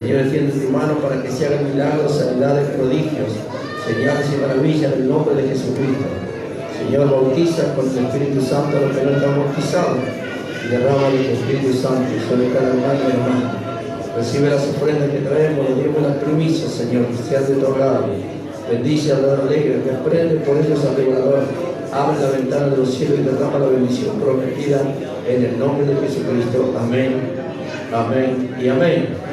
Señor, extiende tu mano para que se hagan milagros, sanidades, prodigios, señales y maravillas en el nombre de Jesucristo. Señor, bautiza con tu Espíritu Santo a los que no están bautizados y derrama de tu Espíritu Santo sobre cada hermano y hermana. Recibe las ofrendas que traemos, los diezmos y las primicias, Señor, que sean de tu agrado. Bendice al dador alegre, que prende por ellos al devorador. Abre la ventana de los cielos y derrama la bendición prometida en el nombre de Jesucristo. Amén, amén y amén.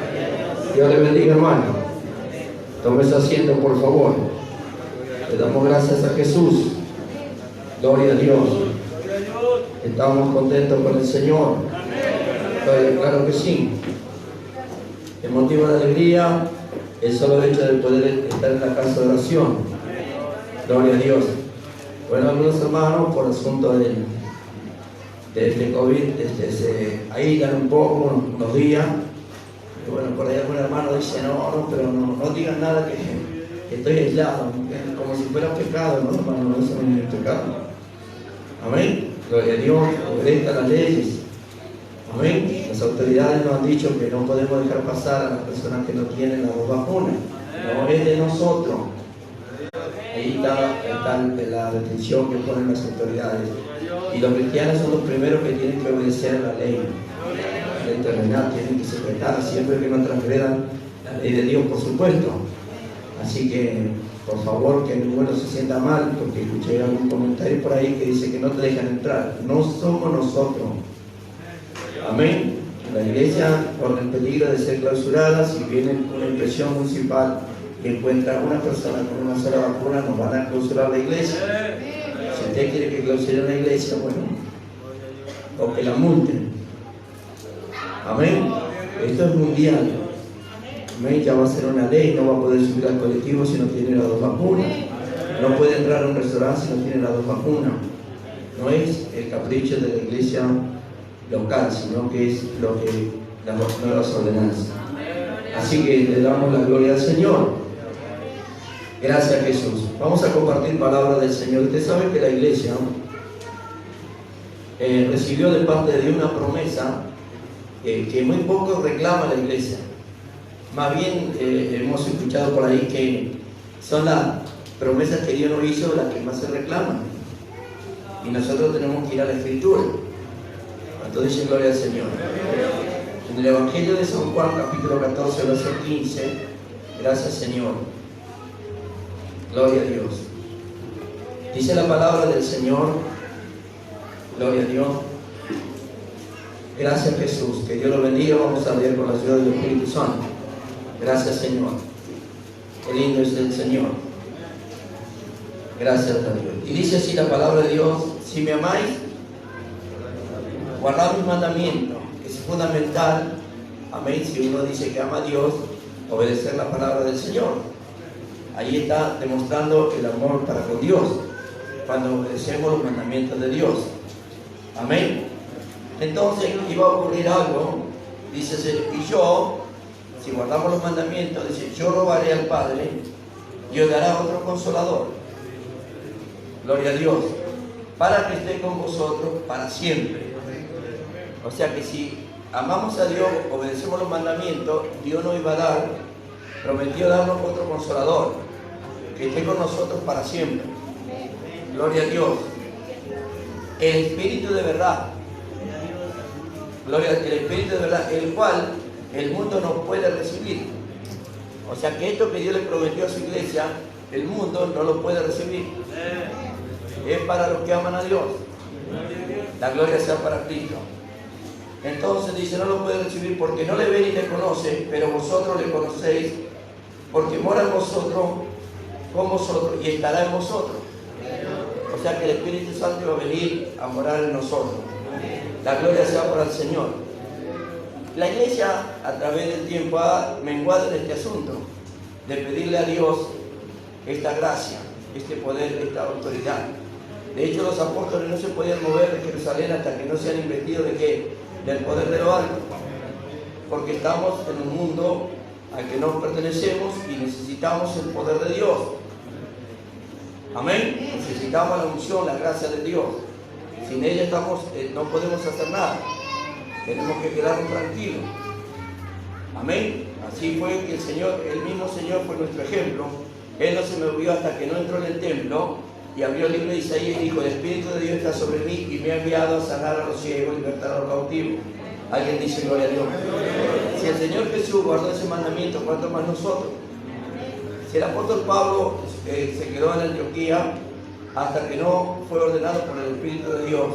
Dios le bendiga, hermano. Tome su asiento, por favor. Le damos gracias a Jesús. Gloria a Dios. Estamos contentos con el Señor. Claro que sí. El motivo de alegría es solo el hecho de poder estar en la casa de oración. Gloria a Dios. Bueno, algunos hermanos, por asunto de este COVID, se aíslan un poco, unos días. Y bueno, por ahí algún hermano dice, pero no digan nada que estoy aislado, como si fuera pecado, ¿no, hermano? Eso no es pecado. Amén. Gloria a Dios, obedezca las leyes. Amén. Las autoridades nos han dicho que no podemos dejar pasar a las personas que no tienen las dos vacunas. No es de nosotros. Ahí está la restricción que ponen las autoridades. Y los cristianos son los primeros que tienen que obedecer a la ley. La ley terrenal tienen que respetar siempre que no transgredan la ley de Dios, por supuesto. Así que, por favor, que ninguno se sienta mal, porque escuché algún comentario por ahí que dice que no te dejan entrar. No somos nosotros. Amén. La iglesia corre el peligro de ser clausurada. Si viene una impresión municipal y encuentra una persona con una sola vacuna, nos van a clausurar la iglesia. Si usted quiere que clausuren la iglesia, bueno, o que la multen. Amén. Esto es mundial. Amén. Ya va a ser una ley. No va a poder subir al colectivo si no tiene las dos vacunas. No puede entrar a un restaurante si no tiene las dos vacunas. No es el capricho de la iglesia local, sino que es lo que las nuevas ordenanzas. Así que le damos la gloria al Señor. Gracias a Jesús. Vamos a compartir palabra del Señor. Usted sabe que la iglesia recibió de parte de Dios una promesa que muy poco reclama la iglesia. Más bien hemos escuchado por ahí que son las promesas que Dios nos hizo las que más se reclaman. Y nosotros tenemos que ir a la Escritura. Entonces dice gloria al Señor. En el Evangelio de San Juan, capítulo 14, verso 15, gracias Señor. Gloria a Dios. Dice la palabra del Señor. Gloria a Dios. Gracias Jesús. Que Dios lo bendiga. Vamos a leer con la ayuda del Espíritu Santo. Gracias Señor. Qué lindo es el Señor. Gracias a Dios. Y dice así la palabra de Dios. Si me amáis, guardad mis mandamientos. Es fundamental. Amén. Si uno dice que ama a Dios, obedecer la palabra del Señor. Ahí está demostrando el amor para con Dios, cuando obedecemos los mandamientos de Dios. Amén. Entonces iba a ocurrir algo. Dice, y yo, si guardamos los mandamientos, dice, yo rogaré al Padre y os dará otro consolador. Gloria a Dios. Para que esté con vosotros para siempre. O sea que si amamos a Dios, obedecemos los mandamientos, Dios nos iba a dar, prometió darnos otro consolador, que esté con nosotros para siempre. Gloria a Dios. El Espíritu de verdad. Gloria al Espíritu de verdad, el cual el mundo no puede recibir. O sea que esto que Dios le prometió a su iglesia, el mundo no lo puede recibir. Es para los que aman a Dios. La gloria sea para Cristo. Entonces dice, no lo puede recibir porque no le ven y le conocen, pero vosotros le conocéis, porque mora en vosotros, con vosotros, y estará en vosotros. O sea que el Espíritu Santo va a venir a morar en nosotros. La gloria sea para el Señor. La iglesia a través del tiempo ha menguado en este asunto, de pedirle a Dios esta gracia, este poder, esta autoridad. De hecho, los apóstoles no se podían mover de Jerusalén hasta que no sean investidos de qué, del poder de lo alto, porque estamos en un mundo al que no pertenecemos y necesitamos el poder de Dios. Amén. Necesitamos la unción, la gracia de Dios. Sin ella no podemos hacer nada. Tenemos que quedarnos tranquilos. Amén. Así fue que el mismo Señor fue nuestro ejemplo. Él no se movió hasta que no entró en el templo y abrió el libro de Isaías y dijo: el Espíritu de Dios está sobre mí y me ha enviado a sanar a los ciegos, libertar a los cautivos. Alguien dice gloria a Dios. Si el Señor Jesús guardó ese mandamiento, ¿cuánto más nosotros? Si el apóstol Pablo se quedó en Antioquía hasta que no fue ordenado por el Espíritu de Dios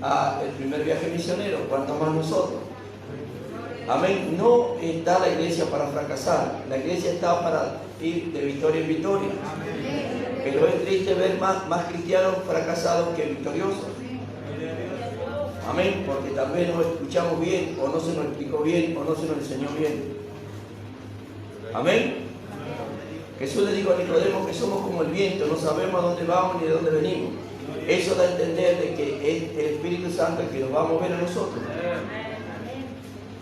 a el primer viaje misionero, ¿cuánto más nosotros? Amén. No está la iglesia para fracasar, la iglesia está para ir de victoria en victoria. Pero es triste ver más cristianos fracasados que victoriosos. Amén, porque tal vez no escuchamos bien, o no se nos explicó bien, o no se nos enseñó bien. Amén. Jesús le dijo a Nicodemo que somos como el viento, no sabemos a dónde vamos ni de dónde venimos. Eso da a entender de que es el Espíritu Santo el que nos va a mover a nosotros.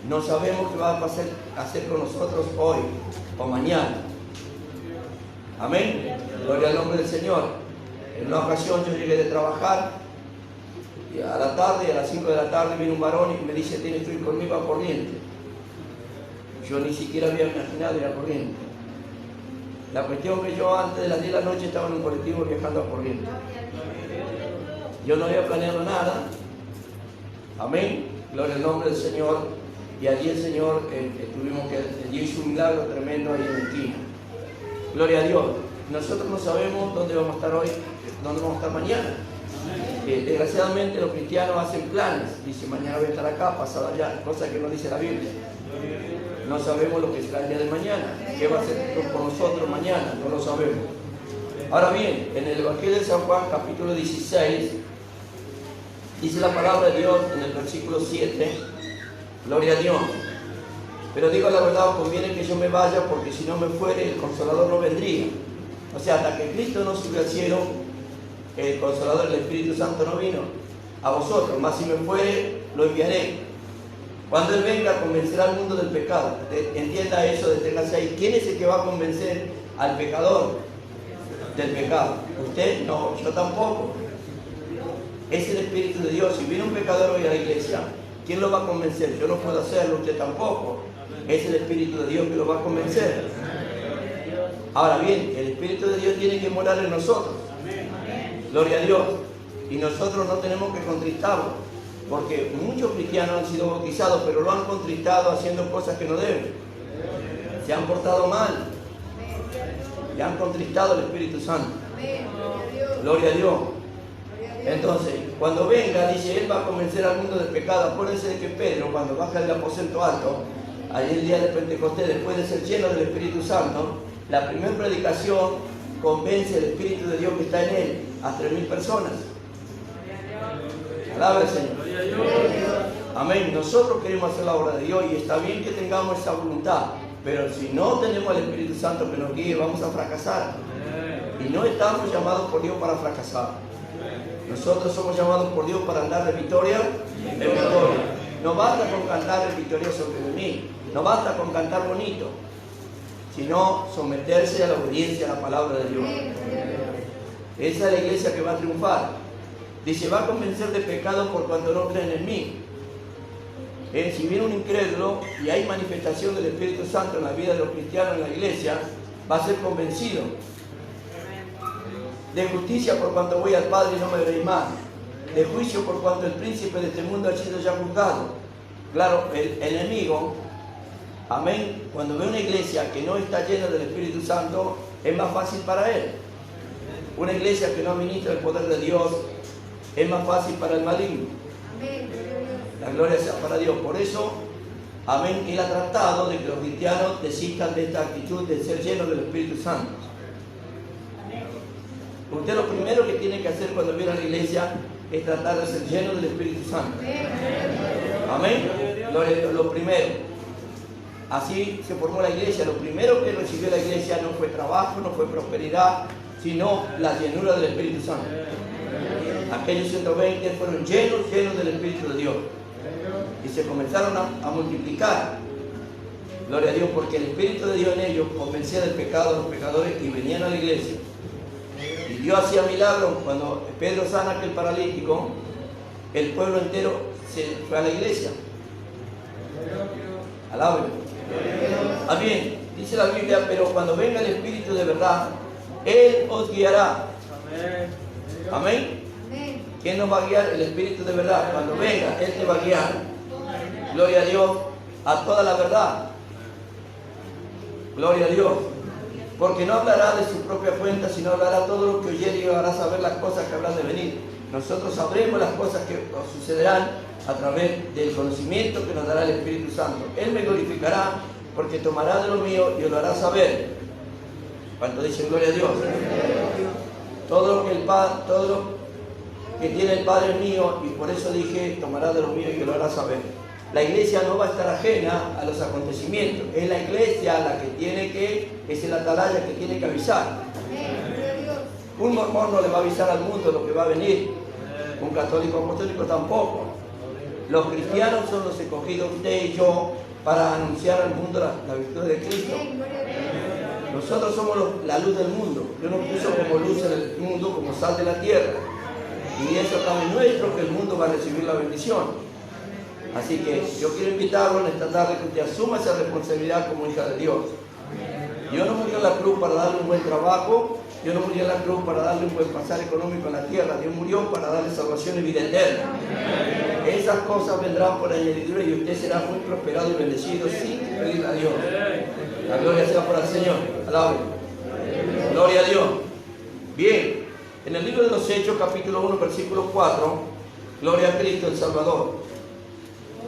No sabemos qué va a hacer con nosotros hoy o mañana. Amén. Gloria al nombre del Señor. En una ocasión yo llegué de trabajar y a la tarde, a las 5 de la tarde, vino un varón y me dice: tienes que ir conmigo a Corrientes. Yo ni siquiera había imaginado ir a Corrientes. La cuestión que yo antes de las 10 de la noche estaba en un colectivo viajando a Corrientes. Yo no había planeado nada. Amén. Gloria al nombre del Señor. Y allí el Señor allí hizo un milagro tremendo ahí en el esquina. Gloria a Dios. Nosotros no sabemos dónde vamos a estar hoy, dónde vamos a estar mañana. Desgraciadamente los cristianos hacen planes. Dice: mañana voy a estar acá, pasado allá, cosa que no dice la Biblia. No sabemos lo que será el día de mañana. ¿Qué va a hacer con nosotros mañana? No lo sabemos. Ahora bien, en el Evangelio de San Juan, capítulo 16, dice la palabra de Dios en el versículo 7, gloria a Dios. Pero digo la verdad, os conviene que yo me vaya, porque si no me fuere, el Consolador no vendría. O sea, hasta que Cristo no subió al cielo, el Consolador, el Espíritu Santo, no vino a vosotros, mas si me fuere, lo enviaré. Cuando Él venga, convencerá al mundo del pecado. Entienda eso, deténgase ahí. ¿Quién es el que va a convencer al pecador del pecado? Usted no, yo tampoco. Es el Espíritu de Dios. Si viene un pecador hoy a la iglesia, ¿quién lo va a convencer? Yo no puedo hacerlo, usted tampoco. Es el Espíritu de Dios que lo va a convencer. Ahora bien, el Espíritu de Dios tiene que morar en nosotros. Gloria a Dios. Y nosotros no tenemos que contristarlo. Porque muchos cristianos han sido bautizados, pero lo han contristado haciendo cosas que no deben. Se han portado mal. Le han contristado al Espíritu Santo. Gloria a Dios. Entonces, cuando venga, dice, Él va a convencer al mundo del pecado. Acuérdense de que Pedro, cuando baja del aposento alto, allí el día de Pentecostés, después de ser lleno del Espíritu Santo, la primera predicación convence el Espíritu de Dios que está en Él a 3.000 personas. Alaba al Señor. Amén. Nosotros queremos hacer la obra de Dios y está bien que tengamos esa voluntad, pero si no tenemos el Espíritu Santo que nos guíe, vamos a fracasar. Y no estamos llamados por Dios para fracasar. Nosotros somos llamados por Dios para andar de victoria en victoria. No basta con cantar el victorioso que de mí, no basta con cantar bonito, sino someterse a la obediencia a la palabra de Dios. Esa es la iglesia que va a triunfar. Dice, va a convencer de pecado por cuanto no creen en mí. Si viene un incrédulo y hay manifestación del Espíritu Santo en la vida de los cristianos en la iglesia, va a ser convencido. De justicia por cuanto voy al Padre y no me veréis más. De juicio por cuanto el príncipe de este mundo ha sido ya juzgado. Claro, el enemigo, amén, cuando ve una iglesia que no está llena del Espíritu Santo, es más fácil para él. Una iglesia que no administra el poder de Dios, es más fácil para el maligno. La gloria sea para Dios. Por eso, amén, Él ha tratado de que los cristianos desistan de esta actitud de ser llenos del Espíritu Santo. Usted lo primero que tiene que hacer cuando viene a la iglesia es tratar de ser lleno del Espíritu Santo. Amén. Lo primero. Así se formó la iglesia. Lo primero que recibió la iglesia no fue trabajo, no fue prosperidad, sino la llenura del Espíritu Santo. Aquellos 120 fueron llenos del Espíritu de Dios. Y se comenzaron a multiplicar. Gloria a Dios, porque el Espíritu de Dios en ellos convencía del pecado a los pecadores y venían a la iglesia. Y Dios hacía milagros. Cuando Pedro sana a aquel paralítico, el pueblo entero se fue a la iglesia. Alábenlo. Amén. Dice la Biblia, pero cuando venga el Espíritu de verdad, Él os guiará. Amén. ¿Quién nos va a guiar? El Espíritu de verdad. Cuando venga, Él te va a guiar. Gloria a Dios, a toda la verdad. Gloria a Dios. Porque no hablará de su propia cuenta, sino hablará todo lo que oyere y hará saber las cosas que habrán de venir. Nosotros sabremos las cosas que sucederán a través del conocimiento que nos dará el Espíritu Santo. Él me glorificará porque tomará de lo mío y os lo hará saber. ¿Cuánto dicen gloria a Dios? Todo lo que tiene el Padre es mío, y por eso dije, tomará de lo mío y os lo hará saber. La iglesia no va a estar ajena a los acontecimientos. Es la iglesia la que es el atalaya que tiene que avisar. Un mormón no le va a avisar al mundo lo que va a venir. Un católico apostólico tampoco. Los cristianos son los escogidos, usted y yo, para anunciar al mundo la virtud de Cristo. Nosotros somos la luz del mundo. Dios nos puso como luz en el mundo, como sal de la tierra. Y eso acá es nuestro, que el mundo va a recibir la bendición. Así que yo quiero invitarlo en esta tarde que usted asuma esa responsabilidad como hija de Dios. Dios no murió en la cruz para darle un buen trabajo. Dios no murió en la cruz para darle un buen pasar económico en la tierra. Dios murió para darle salvación y vida eterna. Esas cosas vendrán por añadidura y usted será muy prosperado y bendecido sin pedirle a Dios. La gloria sea para el Señor. Alabe. Gloria a Dios. Bien, en el libro de los Hechos, capítulo 1, versículo 4, gloria a Cristo el Salvador.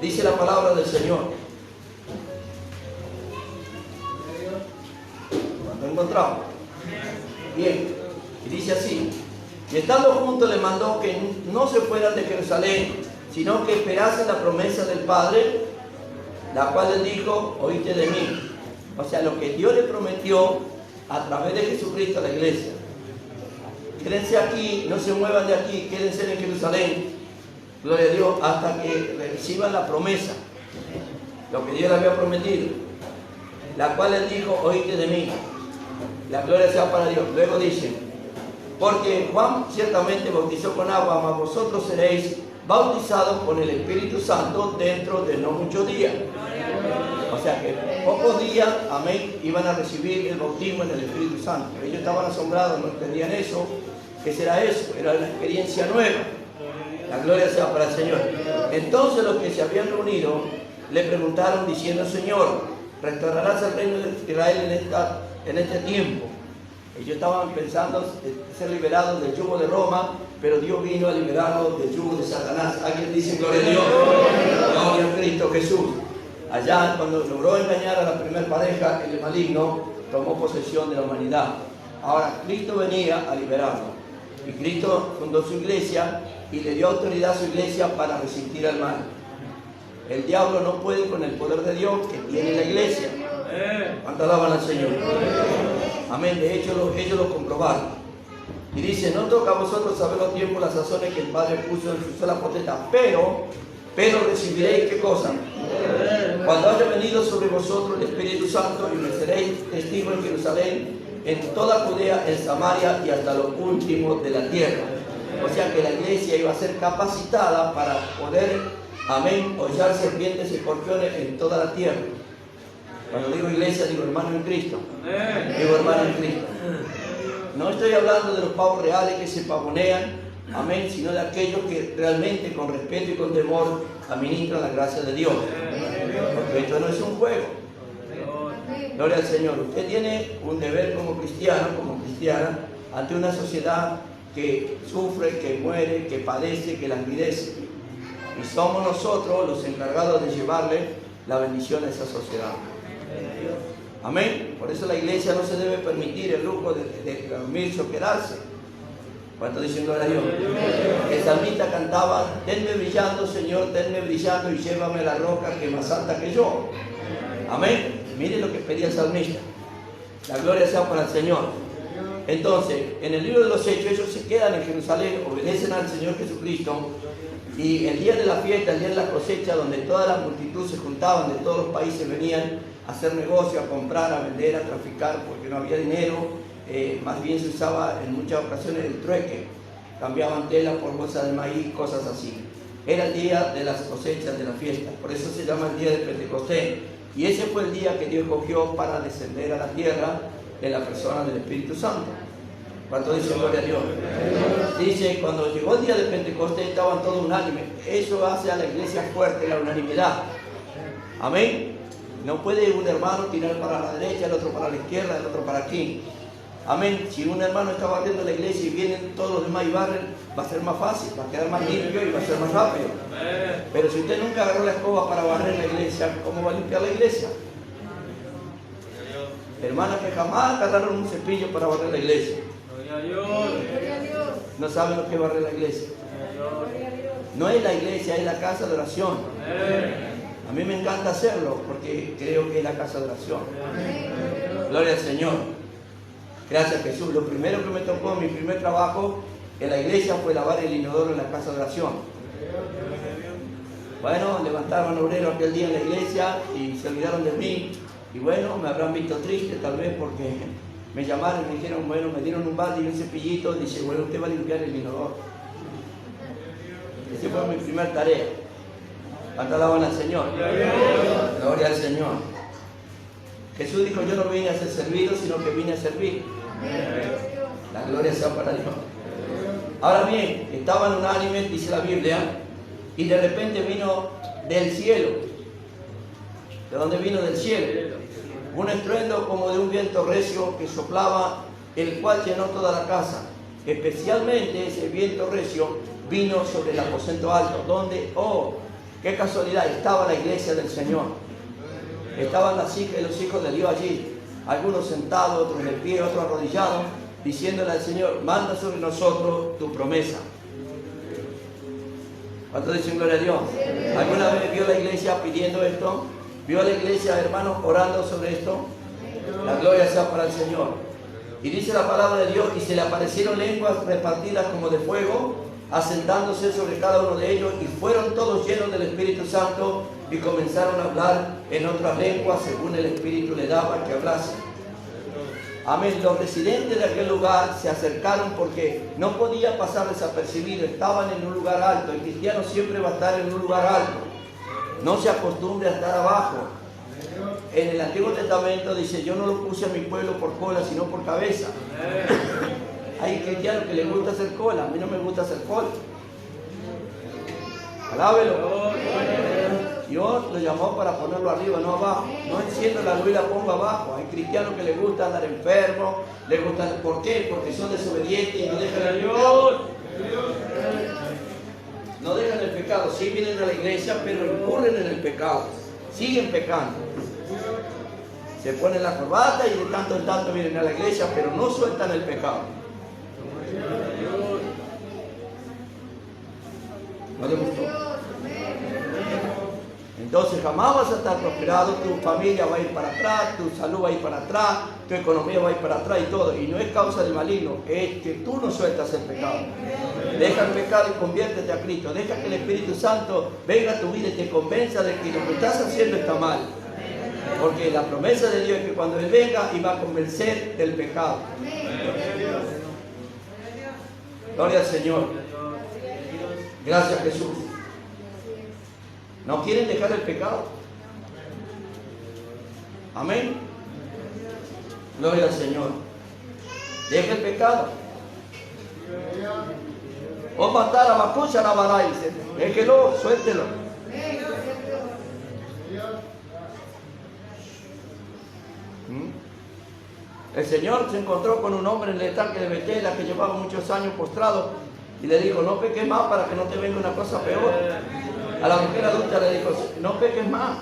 Dice la palabra del Señor. ¿Lo encontramos? Bien. Y dice así. Y estando juntos le mandó que no se fueran de Jerusalén, sino que esperasen la promesa del Padre, la cual les dijo, oíste de mí. O sea, lo que Dios le prometió a través de Jesucristo a la iglesia. Quédense aquí, no se muevan de aquí, quédense en Jerusalén. Gloria a Dios, hasta que reciban la promesa, lo que Dios le había prometido, la cual les dijo, oíste de mí. La gloria sea para Dios. Luego dice, porque Juan ciertamente bautizó con agua, mas vosotros seréis bautizados con el Espíritu Santo dentro de no muchos días. O sea que pocos días, amén, iban a recibir el bautismo en el Espíritu Santo. Ellos estaban asombrados, no entendían eso. ¿Qué será eso? Era una experiencia nueva. La gloria sea para el Señor. Entonces los que se habían reunido le preguntaron diciendo, Señor, ¿restaurarás el reino de Israel en este tiempo? Ellos estaban pensando ser liberados del yugo de Roma, pero Dios vino a liberarlos del yugo de Satanás. ¿Alguien dice gloria a Dios? Gloria a Cristo Jesús. Allá, cuando logró engañar a la primera pareja, el maligno tomó posesión de la humanidad. Ahora, Cristo venía a liberarlo. Y Cristo fundó su iglesia y le dio autoridad a su iglesia para resistir al mal. El diablo no puede con el poder de Dios que tiene la iglesia. ¿Cuánto alaban al Señor? Amén. De hecho, ellos lo comprobaron. Y dice, no toca a vosotros saber los tiempos, las sazones que el Padre puso en su sola potestad, pero recibiréis, ¿qué cosa? Cuando haya venido sobre vosotros el Espíritu Santo, y me seréis testigos en Jerusalén, en toda Judea, en Samaria y hasta lo último de la tierra. O sea que la iglesia iba a ser capacitada para poder, amén, hollar serpientes y escorpiones en toda la tierra. Cuando digo iglesia, digo hermano en Cristo. Digo hermano en Cristo. No estoy hablando de los pavos reales que se pavonean, amén, sino de aquellos que realmente con respeto y con temor administran la gracia de Dios. Porque esto no es un juego. Gloria al Señor. Usted tiene un deber como cristiano, como cristiana, ante una sociedad que sufre, que muere, que padece, que languidece. Y somos nosotros los encargados de llevarle la bendición a esa sociedad. Amén. Por eso la iglesia no se debe permitir el lujo de dormirse o quedarse. ¿Cuánto dicen gloria a Dios? El salmista cantaba, tenme brillando, Señor, tenme brillando y llévame a la roca que es más alta que yo. Amén. Mire lo que pedía el salmista. La gloria sea para el Señor. Entonces, en el libro de los Hechos, ellos se quedan en Jerusalén, obedecen al Señor Jesucristo. Y el día de la fiesta, el día de la cosecha, donde toda la multitud se juntaban, de todos los países venían a hacer negocio, a comprar, a vender, a traficar, porque no había dinero. Más bien se usaba en muchas ocasiones el trueque. Cambiaban tela por bolsa de maíz, cosas así. Era el día de las cosechas, de la fiesta. Por eso se llama el día de Pentecostés. Y ese fue el día que Dios escogió para descender a la tierra en la persona del Espíritu Santo. ¿Cuánto dice gloria a Dios? Dice, cuando llegó el día de Pentecostés estaban todos unánimes. Eso hace a la iglesia fuerte, la unanimidad. Amén. No puede un hermano tirar para la derecha, el otro para la izquierda, el otro para aquí. Amén. Si un hermano está barriendo la iglesia y vienen todos los demás y barren, va a ser más fácil, va a quedar más limpio y va a ser más rápido. Pero si usted nunca agarró la escoba para barrer la iglesia, ¿cómo va a limpiar la iglesia? Hermanas que jamás agarraron un cepillo para barrer la iglesia. No saben lo que es barrer la iglesia. No es la iglesia, es la casa de oración. A mí me encanta hacerlo porque creo que es la casa de oración. Gloria al Señor. Gracias, Jesús. Lo primero que me tocó, mi primer trabajo en la iglesia fue lavar el inodoro en la casa de oración. Bueno, levantaron obreros aquel día en la iglesia y se olvidaron de mí. Y bueno, me habrán visto triste tal vez porque me llamaron y me dijeron, bueno, me dieron un balde y un cepillito. Dice, bueno, usted va a limpiar el inodoro. Esa fue mi primer tarea. ¿Cuánto alaban al Señor? Gloria al Señor. Jesús dijo, yo no vine a ser servido, sino que vine a servir. La gloria sea para Dios. Ahora bien, estaban unánimes, dice la Biblia, y de repente vino del cielo. ¿De dónde vino? Del cielo. Un estruendo como de un viento recio que soplaba, el cual llenó toda la casa. Especialmente ese viento recio vino sobre el aposento alto, donde, oh, qué casualidad, estaba la iglesia del Señor. Estaban las hijas y los hijos de Dios allí, algunos sentados, otros de pie, otros arrodillados, diciéndole al Señor, manda sobre nosotros tu promesa. ¿Cuántos dicen gloria a Dios? ¿Alguna vez vio la iglesia pidiendo esto? ¿Vio a la iglesia, hermanos, orando sobre esto? La gloria sea para el Señor. Y dice la palabra de Dios, y se le aparecieron lenguas repartidas como de fuego, asentándose sobre cada uno de ellos, y fueron todos llenos del Espíritu Santo, y comenzaron a hablar en otras lenguas, según el Espíritu le daba que hablasen. Amén. Los residentes de aquel lugar se acercaron porque no podía pasar desapercibido, estaban en un lugar alto. El cristiano siempre va a estar en un lugar alto. No se acostumbre a estar abajo. En el Antiguo Testamento dice, yo no lo puse a mi pueblo por cola, sino por cabeza. Hay cristianos que les gusta hacer cola, a mí no me gusta hacer cola. Alábelo. Dios lo llamó para ponerlo arriba, no abajo. No enciendo la luz y la pongo abajo. Hay cristianos que les gusta andar enfermos, les gusta. ¿Por qué? Porque son desobedientes y no dejan el pecado. No dejan el pecado. Sí vienen a la iglesia, pero incurren en el pecado. Siguen pecando. Se ponen la corbata y de tanto en tanto vienen a la iglesia, pero no sueltan el pecado. ¿No le gustó? Entonces jamás vas a estar prosperado, tu familia va a ir para atrás, tu salud va a ir para atrás, tu economía va a ir para atrás y todo. Y no es causa del maligno, es que tú no sueltas el pecado. Deja el pecado y conviértete a Cristo. Deja que el Espíritu Santo venga a tu vida y te convenza de que lo que estás haciendo está mal. Porque la promesa de Dios es que cuando Él venga, Él va a convencer del pecado. Gloria al Señor. Gracias, Jesús. No quieren dejar el pecado. Amén. Gloria al Señor. Deja el pecado. O matar a Macucha la Baray. Déjelo, suéltelo. El Señor se encontró con un hombre en el estanque de Betela que llevaba muchos años postrado y le dijo, no peques más para que no te venga una cosa peor. A la mujer adulta le dijo, no peques más.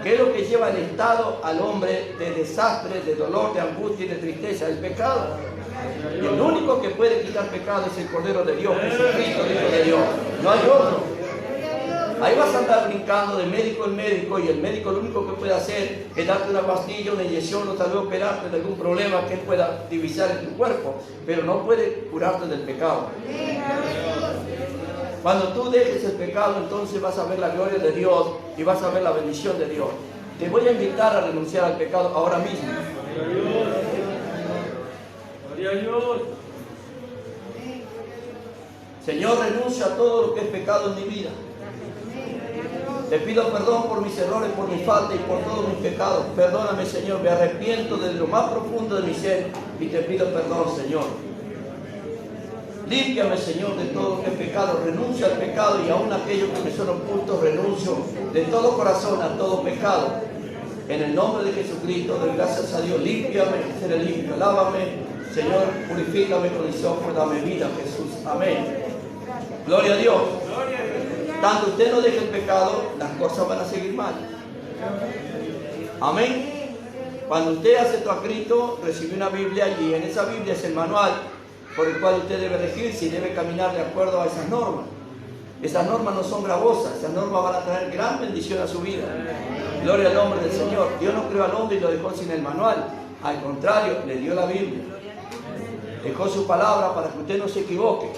¿Qué es lo que lleva el estado al hombre de desastre, de dolor, de angustia y de tristeza? El pecado. Y el único que puede quitar pecado es el Cordero de Dios, Jesucristo, el Hijo de Dios. No hay otro. Ahí vas a andar brincando de médico en médico y el médico lo único que puede hacer es darte una pastilla, una inyección o tal vez operarte de algún problema que él pueda divisar en tu cuerpo, pero no puede curarte del pecado. Cuando tú dejes el pecado, entonces vas a ver la gloria de Dios y vas a ver la bendición de Dios. Te voy a invitar a renunciar al pecado ahora mismo. Gloria a Dios. Señor, renuncio a todo lo que es pecado en mi vida. Te pido perdón por mis errores, por mi falta y por todos mis pecados. Perdóname, Señor, me arrepiento desde lo más profundo de mi ser y te pido perdón, Señor. Límpiame, Señor, de todo lo que es pecado. Renuncio al pecado y aún aquellos que me son ocultos, renuncio de todo corazón a todo pecado. En el nombre de Jesucristo, doy gracias a Dios. Límpiame, seré limpio. Lávame, Señor, purifícame con hisopo, dame vida, Jesús. Amén. Gloria a Dios. Tanto usted no deje el pecado, las cosas van a seguir mal. Amén. Cuando usted aceptó a Cristo, recibió una Biblia y en esa Biblia es el manual por el cual usted debe regirse y debe caminar de acuerdo a esas normas. Esas normas no son gravosas, esas normas van a traer gran bendición a su vida. Gloria al nombre del Señor. Dios no creó al hombre y lo dejó sin el manual. Al contrario, le dio la Biblia. Dejó su palabra para que usted no se equivoque,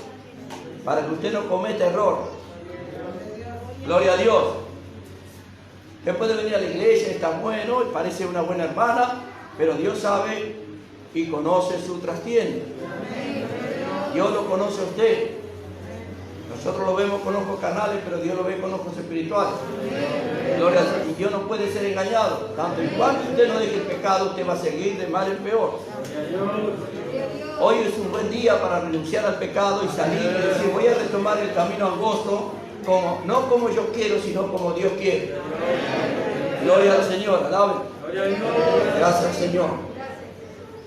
para que usted no cometa error. Gloria a Dios. Usted puede venir a la iglesia, está bueno, parece una buena hermana, pero Dios sabe y conoce su trastienda. Dios lo conoce a usted. Nosotros lo vemos con ojos carnales, pero Dios lo ve con ojos espirituales. Gloria a Dios. Y Dios no puede ser engañado. Tanto en cuanto usted no deje el pecado, usted va a seguir de mal en peor. Hoy es un buen día para renunciar al pecado y salir y decir, voy a retomar el camino angosto, no como yo quiero, sino como Dios quiere. Gloria al Señor, alaben. Gracias, Señor.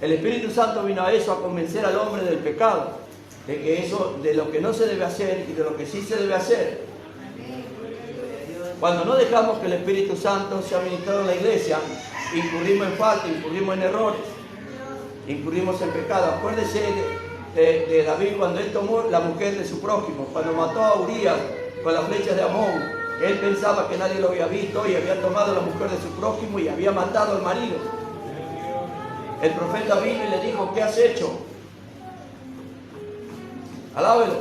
El Espíritu Santo vino a eso, a convencer al hombre del pecado, de que eso, de lo que no se debe hacer y de lo que sí se debe hacer. Cuando no dejamos que el Espíritu Santo sea ministrado en la iglesia, incurrimos en falta, incurrimos en errores, incurrimos en pecado. Acuérdese de David cuando él tomó la mujer de su prójimo, cuando mató a Urías con las flechas de Amón. Él pensaba que nadie lo había visto y había tomado la mujer de su prójimo y había matado al marido. El profeta vino y le dijo, ¿qué has hecho? Alábelo.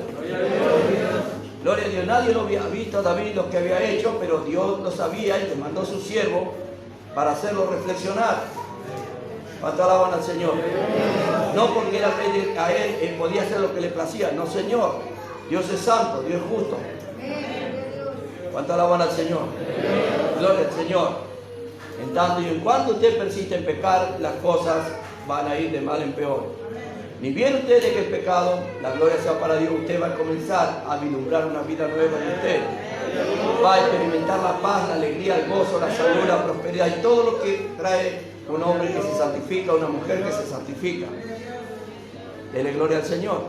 Gloria a Dios. Nadie lo había visto a David lo que había hecho, pero Dios lo sabía y le mandó a su siervo para hacerlo reflexionar. ¿Cuánto alaban al Señor? No porque era rey a él podía hacer lo que le placía. No, Señor. Dios es santo, Dios es justo. ¿Cuánto alaban al Señor? Gloria al Señor. En tanto y en cuanto usted persiste en pecar, las cosas van a ir de mal en peor. Ni bien usted deje el pecado, la gloria sea para Dios, usted va a comenzar a vislumbrar una vida nueva en usted. Va a experimentar la paz, la alegría, el gozo, la salud, la prosperidad y todo lo que trae un hombre que se santifica, una mujer que se santifica. Dele gloria al Señor.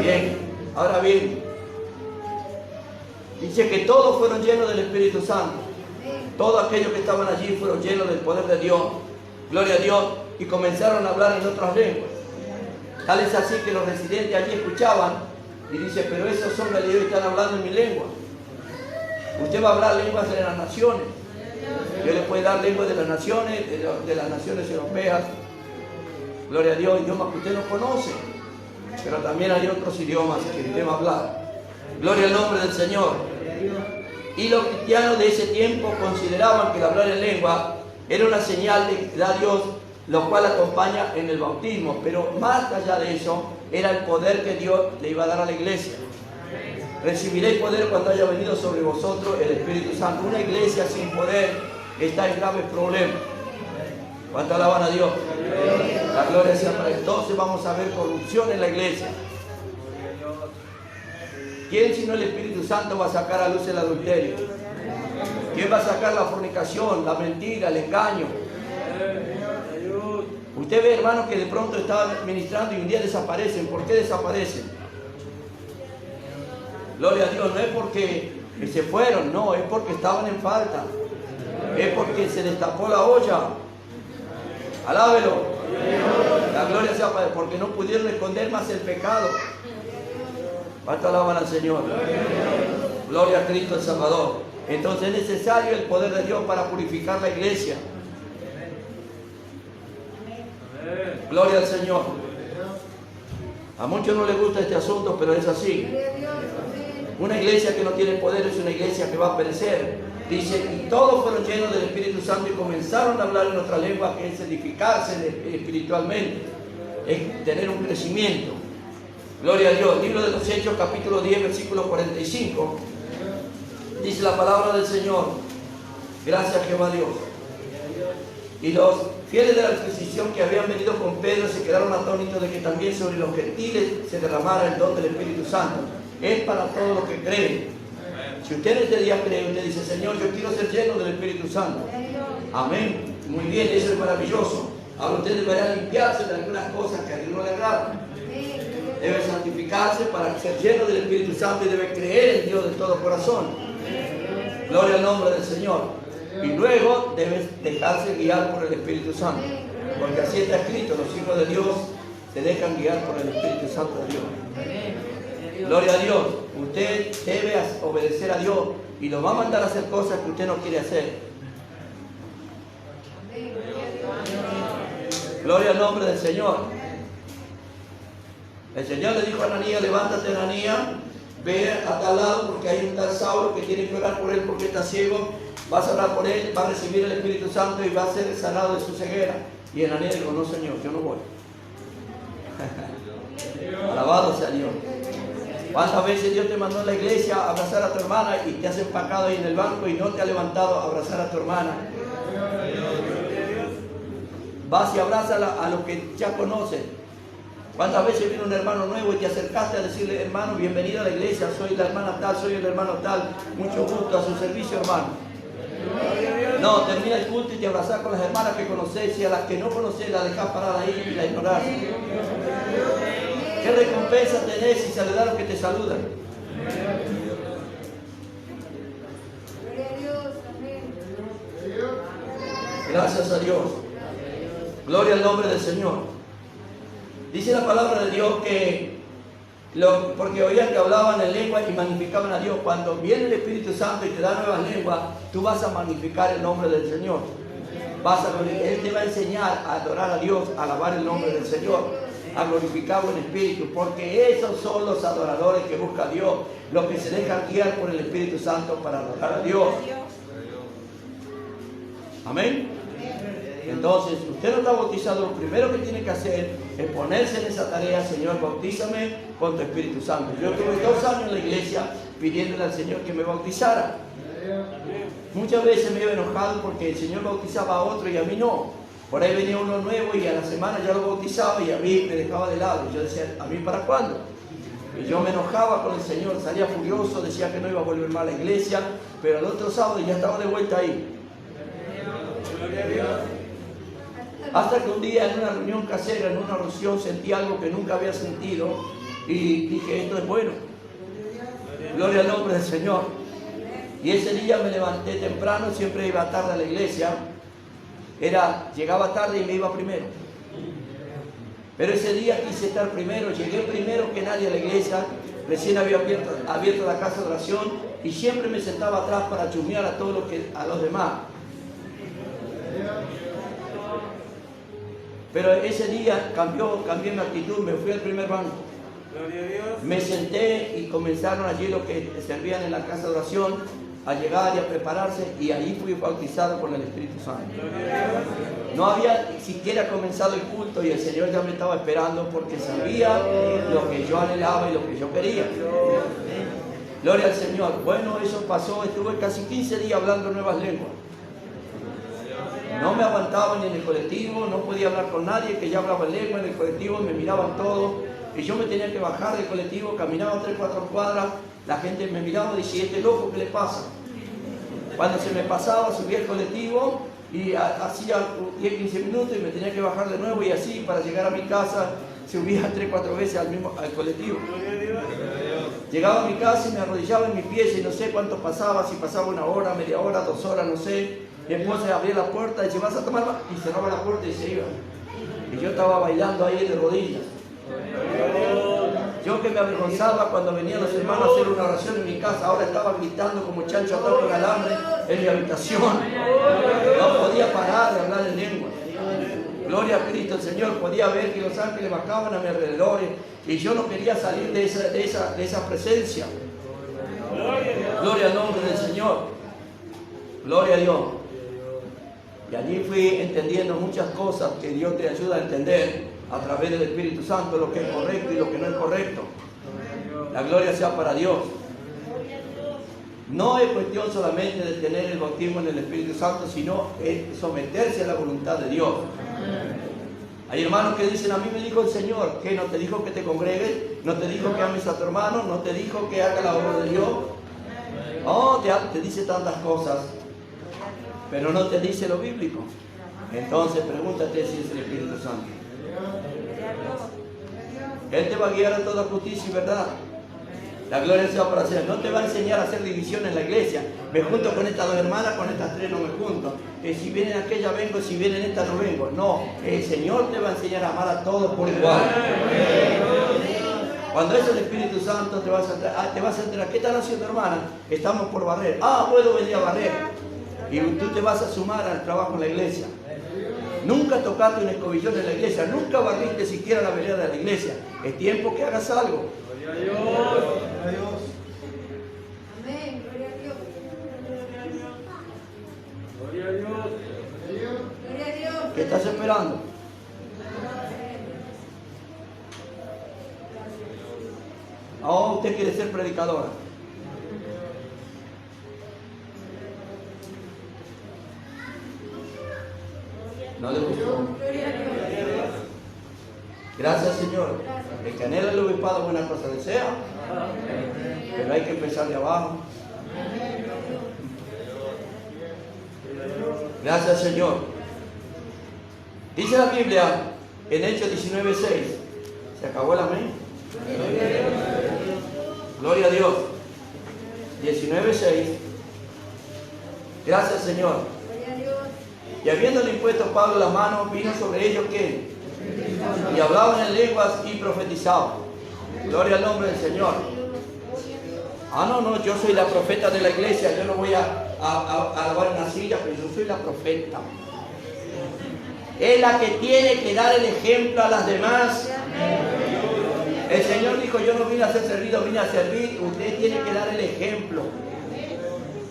Bien, ahora bien, dice que todos fueron llenos del Espíritu Santo. Todos aquellos que estaban allí fueron llenos del poder de Dios. Gloria a Dios. Y comenzaron a hablar en otras lenguas. Tal es así que los residentes allí escuchaban y dice, pero esos son galileos y están hablando en mi lengua. Usted va a hablar lenguas de las naciones. Dios le puede dar lenguas de las naciones, de las naciones europeas. Gloria a Dios, idiomas que usted no conoce. Pero también hay otros idiomas que usted va a hablar. Gloria al nombre del Señor. Y los cristianos de ese tiempo consideraban que el hablar en lengua era una señal de que da Dios, lo cual acompaña en el bautismo. Pero más allá de eso, era el poder que Dios le iba a dar a la iglesia. Recibiréis poder cuando haya venido sobre vosotros el Espíritu Santo. Una iglesia sin poder está en graves problemas. ¿Cuánto alaban a Dios? La gloria sea para Dios. Entonces vamos a ver corrupción en la iglesia. ¿Quién sino el Espíritu Santo va a sacar a luz el adulterio? ¿Quién va a sacar la fornicación, la mentira, el engaño? Usted ve, hermanos, que de pronto estaban ministrando y un día desaparecen. ¿Por qué desaparecen? Gloria a Dios, no es porque se fueron, no, es porque estaban en falta. Es porque se destapó la olla. Alábelo. La gloria sea para Dios, porque no pudieron esconder más el pecado. ¿Cuánto alaban al Señor? Gloria a Cristo el Salvador. Entonces es necesario el poder de Dios para purificar la iglesia. Gloria al Señor. A muchos no les gusta este asunto, pero es así. Una iglesia que no tiene poder es una iglesia que va a perecer. Dice, y todos fueron llenos del Espíritu Santo y comenzaron a hablar en otra lengua, que es edificarse espiritualmente, es tener un crecimiento. Gloria a Dios. Libro de los Hechos, capítulo 10, versículo 45. Dice la palabra del Señor. Gracias, Jehová Dios. Y los fieles de la adquisición que habían venido con Pedro se quedaron atónitos de que también sobre los gentiles se derramara el don del Espíritu Santo. Es para todos los que creen. Si usted en este día cree, usted dice: Señor, yo quiero ser lleno del Espíritu Santo. Amén. Muy bien, eso es maravilloso. Ahora usted deberá limpiarse de algunas cosas que a Dios no le agradan. Debe santificarse para ser lleno del Espíritu Santo y debe creer en Dios de todo corazón. Gloria al nombre del Señor. Y luego debe dejarse guiar por el Espíritu Santo. Porque así está escrito: los hijos de Dios se dejan guiar por el Espíritu Santo de Dios. Gloria a Dios. Usted debe obedecer a Dios y lo va a mandar a hacer cosas que usted no quiere hacer. Gloria al nombre del Señor. El Señor le dijo a Ananías: levántate, Ananías, ve a tal lado porque hay un tal Saulo que tiene que orar por él porque está ciego. Vas a orar por él, va a recibir el Espíritu Santo y va a ser sanado de su ceguera. Y Ananías dijo: no, Señor, yo no voy. Alabado sea Dios. ¿Cuántas veces Dios te mandó a la iglesia a abrazar a tu hermana y te has empacado ahí en el banco y no te ha levantado a abrazar a tu hermana? Vas y abrazas a los que ya conocen. ¿Cuántas veces viene un hermano nuevo y te acercaste a decirle: hermano, bienvenido a la iglesia, soy la hermana tal, soy el hermano tal, mucho gusto, a su servicio, hermano? No, termina el culto y te abrazás con las hermanas que conocés, y a las que no conocés las dejás paradas ahí y las ignorás. ¿Qué recompensa tenés si saludás a los que te saludan? Gracias a Dios. Gloria al nombre del Señor. Dice la palabra de Dios que porque oían que hablaban en lengua y magnificaban a Dios. Cuando viene el Espíritu Santo y te da nuevas lenguas, tú vas a magnificar el nombre del Señor. Él te va a enseñar a adorar a Dios, a alabar el nombre del Señor, a glorificarlo en espíritu, porque esos son los adoradores que busca a Dios, los que se dejan guiar por el Espíritu Santo para adorar a Dios. Amén. Entonces, usted no está bautizado, lo primero que tiene que hacer es ponerse en esa tarea: Señor, bautízame con tu Espíritu Santo. Yo tuve 2 años en la iglesia pidiéndole al Señor que me bautizara. Muchas veces me iba enojado porque el Señor bautizaba a otro y a mí no. Por ahí venía uno nuevo y a la semana ya lo bautizaba y a mí me dejaba de lado. Y yo decía: ¿a mí para cuándo? Y yo me enojaba con el Señor, salía furioso, decía que no iba a volver más a la iglesia, pero el otro sábado ya estaba de vuelta ahí. Hasta que un día en una reunión casera, en una oración, sentí algo que nunca había sentido y dije: esto es bueno. Gloria al nombre del Señor. Y ese día me levanté temprano, siempre iba tarde a la iglesia. Llegaba tarde y me iba primero. Pero ese día quise estar primero, llegué primero que nadie a la iglesia. Recién había abierto la casa de oración y siempre me sentaba atrás para chusmear a los demás. Pero ese día cambié mi actitud, me fui al primer banco. Me senté y comenzaron allí los que servían en la casa de oración a llegar y a prepararse, y ahí fui bautizado con el Espíritu Santo. No había siquiera comenzado el culto y el Señor ya me estaba esperando porque sabía lo que yo anhelaba y lo que yo quería. Gloria al Señor. Bueno, eso pasó, estuve casi 15 días hablando nuevas lenguas. No me aguantaba ni en el colectivo, no podía hablar con nadie que ya hablaba en lengua. En el colectivo me miraban todos y yo me tenía que bajar del colectivo, caminaba 3-4 cuadras, la gente me miraba y decía: este loco, ¿qué le pasa? Cuando se me pasaba, subía al colectivo y hacía 10-15 minutos y me tenía que bajar de nuevo, y así para llegar a mi casa subía 3-4 veces al colectivo. Llegaba a mi casa y me arrodillaba en mis pies y no sé cuánto pasaba, si pasaba 1 hora, media hora, 2 horas, no sé. Mi esposa abría la puerta y decía: vas a tomar más, y cerraba la puerta y se iba. Y yo estaba bailando ahí de rodillas. Yo que me avergonzaba cuando venían los hermanos a hacer una oración en mi casa, ahora estaba gritando como chancho atado con alambre en mi habitación. No podía parar de hablar en lengua. Gloria a Cristo. El Señor podía ver que los ángeles bajaban a mi alrededor y yo no quería salir de esa presencia. Gloria al nombre del Señor. Gloria a Dios. Y allí fui entendiendo muchas cosas que Dios te ayuda a entender a través del Espíritu Santo, lo que es correcto y lo que no es correcto. La gloria sea para Dios. No es cuestión solamente de tener el bautismo en el Espíritu Santo, sino someterse a la voluntad de Dios. Hay hermanos que dicen, a mí me dijo el Señor, ¿qué? ¿No te dijo que te congregues? ¿No te dijo que ames a tu hermano? ¿No te dijo que haga la obra de Dios? Oh, te dice tantas cosas, pero no te dice lo bíblico. Entonces pregúntate si es el Espíritu Santo. Él te va a guiar a toda justicia y verdad. La gloria sea para hacer. No te va a enseñar a hacer división en la iglesia. Me junto con estas dos hermanas, con estas tres no me junto. Si vienen aquella vengo, si vienen esta no vengo. No, el Señor te va a enseñar a amar a todos por igual. Cuando es el Espíritu Santo te vas a enterar. ¿Qué están haciendo, hermana? Estamos por barrer. Puedo venir a barrer. Y tú te vas a sumar al trabajo en la iglesia. Nunca tocaste un escobillón en la iglesia. Nunca barriste siquiera la vereda de la iglesia. Es tiempo que hagas algo. Gloria a Dios. Gloria a Dios. Amén. Gloria a Dios. Gloria a Dios. Gloria a Dios. ¿Qué estás esperando? Usted quiere ser predicadora. No le gustó. Gracias, Señor. El que anhela el obispado buena cosa desea. Pero hay que empezar de abajo. Gracias, Señor. Dice la Biblia en Hechos 19:6. ¿Se acabó el amén? Gloria a Dios. 19:6. Gracias, Señor. Y habiéndole impuesto Pablo la mano, vino sobre ellos que y hablaban en lenguas y profetizaban. Gloria al nombre del Señor. No, yo soy la profeta de la iglesia. Yo no voy a alabar en una silla, pero yo soy la profeta. Es la que tiene que dar el ejemplo a las demás. El Señor dijo, yo no vine a ser servido, vine a servir. Usted tiene que dar el ejemplo.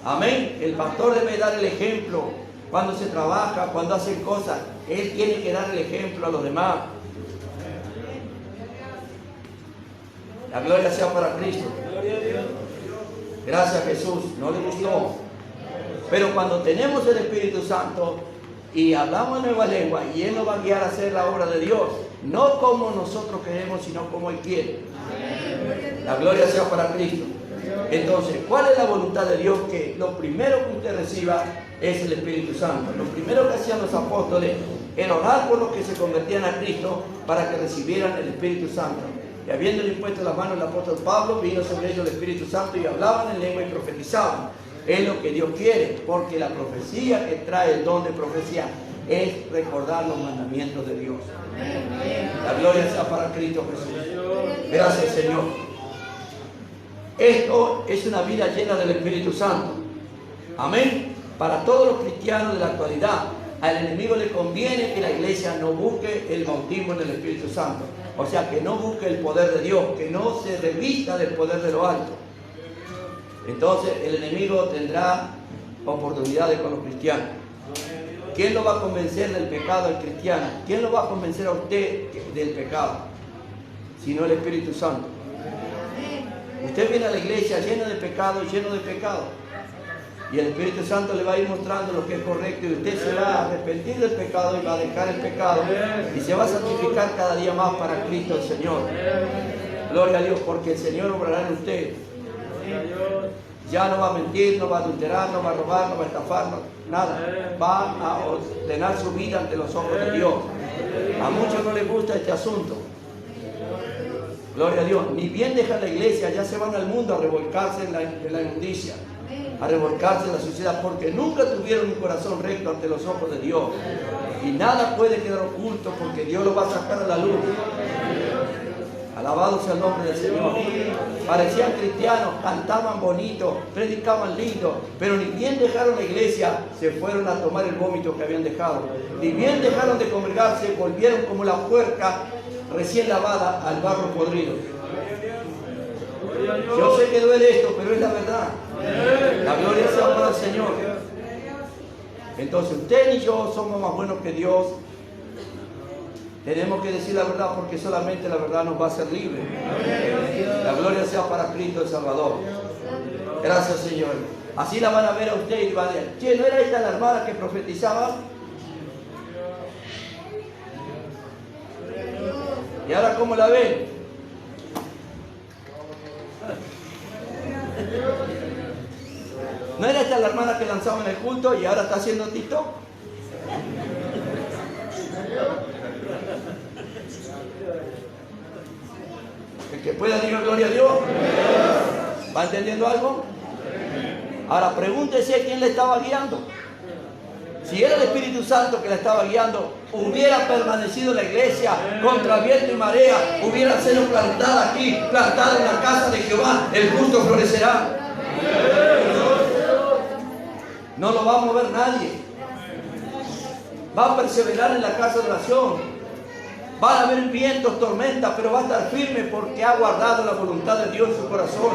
Amén. El pastor debe dar el ejemplo. Cuando se trabaja, cuando hacen cosas, él tiene que dar el ejemplo a los demás. La gloria sea para Cristo. Gracias, Jesús. No le gustó. Pero cuando tenemos el Espíritu Santo y hablamos en nueva lengua, y Él nos va a guiar a hacer la obra de Dios, no como nosotros queremos, sino como Él quiere. La gloria sea para Cristo. Entonces, ¿cuál es la voluntad de Dios? Que lo primero que usted reciba es el Espíritu Santo. Lo primero que hacían los apóstoles era orar por los que se convertían a Cristo para que recibieran el Espíritu Santo. Y habiéndole impuesto las manos el apóstol Pablo, vino sobre ellos el Espíritu Santo y hablaban en lengua y profetizaban. Es lo que Dios quiere, porque la profecía que trae el don de profecía es recordar los mandamientos de Dios. La gloria sea para Cristo Jesús. Gracias, Señor. Esto es una vida llena del Espíritu Santo. Amén. Para todos los cristianos de la actualidad, al enemigo le conviene que la iglesia no busque el bautismo en el Espíritu Santo. O sea, que no busque el poder de Dios, que no se revista del poder de lo alto. Entonces el enemigo tendrá oportunidades con los cristianos. ¿Quién lo va a convencer del pecado al cristiano? ¿Quién lo va a convencer a usted del pecado? Sino el Espíritu Santo. Usted viene a la iglesia lleno de pecado y lleno de pecado. Y el Espíritu Santo le va a ir mostrando lo que es correcto y usted se va a arrepentir del pecado y va a dejar el pecado y se va a santificar cada día más para Cristo el Señor. Gloria a Dios, porque el Señor obrará en usted. Ya no va a mentir, no va a adulterar, no va a robar, no va a estafar, nada. Va a ordenar su vida ante los ojos de Dios. A muchos no les gusta este asunto. Gloria a Dios. Ni bien dejan la iglesia, ya se van al mundo a revolcarse en la inmundicia, a revolcarse en la suciedad, porque nunca tuvieron un corazón recto ante los ojos de Dios. Y nada puede quedar oculto porque Dios lo va a sacar a la luz. Alabado sea el nombre del Señor. Parecían cristianos, cantaban bonito, predicaban lindo, pero ni bien dejaron la iglesia, se fueron a tomar el vómito que habían dejado. Ni bien dejaron de congregarse, volvieron como la puerca recién lavada al barro podrido. Yo sé que duele esto, pero es la verdad. La gloria sea para el Señor. Entonces usted y yo somos más buenos que Dios. Tenemos que decir la verdad porque solamente la verdad nos va a hacer libres. La gloria sea para Cristo el Salvador. Gracias, Señor. Así la van a ver a usted y van a decir, che, ¿no era esta la hermana que profetizaba? ¿Y ahora cómo la ven? ¿No era esta la hermana que lanzaba en el culto y ahora está haciendo TikTok? El que pueda diga gloria a Dios. ¿Va entendiendo algo? Ahora pregúntese quién le estaba guiando. Si era el Espíritu Santo que la estaba guiando, hubiera permanecido en la iglesia contra viento y marea, hubiera sido plantada aquí, plantada en la casa de Jehová, el justo florecerá. No lo va a mover nadie. Va a perseverar en la casa de oración. Van a haber vientos, tormentas, pero va a estar firme porque ha guardado la voluntad de Dios en su corazón.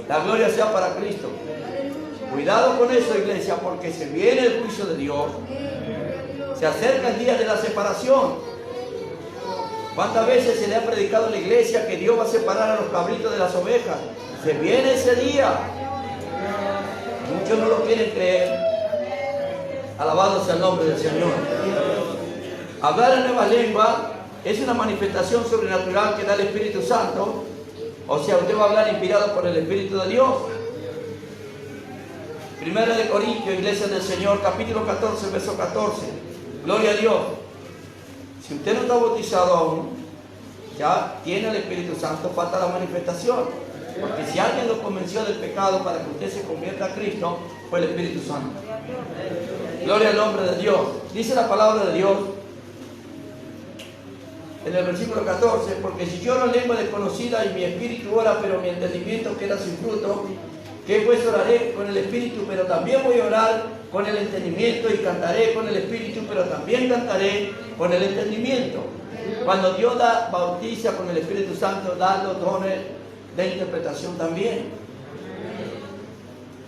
La gloria sea para Cristo. Cuidado con eso, iglesia, porque se viene el juicio de Dios. Se acerca el día de la separación. ¿Cuántas veces se le ha predicado en la iglesia que Dios va a separar a los cabritos de las ovejas? Se viene ese día. Muchos no lo quieren creer. Alabado sea el nombre del Señor. Hablar en nuevas lenguas es una manifestación sobrenatural que da el Espíritu Santo. O sea, usted va a hablar inspirado por el Espíritu de Dios. Primera de Corintios, Iglesia del Señor, capítulo 14, verso 14. Gloria a Dios. Si usted no está bautizado aún, ya tiene el Espíritu Santo, falta la manifestación. Porque si alguien lo convenció del pecado para que usted se convierta a Cristo, fue el Espíritu Santo. Gloria al nombre de Dios. Dice la palabra de Dios en el versículo 14, porque si yo oro en lengua desconocida y mi espíritu ora, pero mi entendimiento queda sin fruto, que pues oraré con el espíritu, pero también voy a orar con el entendimiento, y cantaré con el espíritu, pero también cantaré con el entendimiento. Cuando Dios bautiza con el Espíritu Santo, da los dones de interpretación también.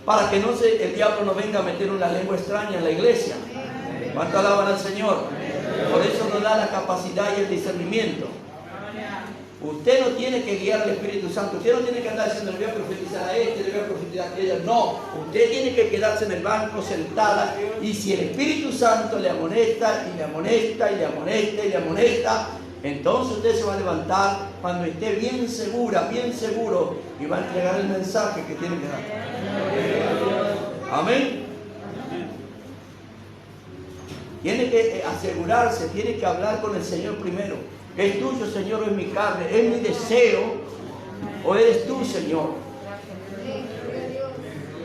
Para que el diablo no venga a meter una lengua extraña en la iglesia. ¿Cuánto alaban al Señor? Por eso nos da la capacidad y el discernimiento. Usted no tiene que guiar al Espíritu Santo. Usted no tiene que andar diciendo, le voy a profetizar a este, le voy a profetizar a aquella. No, usted tiene que quedarse en el banco sentada, y si el Espíritu Santo le amonesta y le amonesta y le amonesta y le amonesta, entonces usted se va a levantar cuando esté bien segura, bien seguro, y va a entregar el mensaje que tiene que dar. Amén. Tiene que asegurarse, tiene que hablar con el Señor primero. ¿Es tuyo, Señor, o es mi carne? ¿Es mi deseo o eres tú, Señor?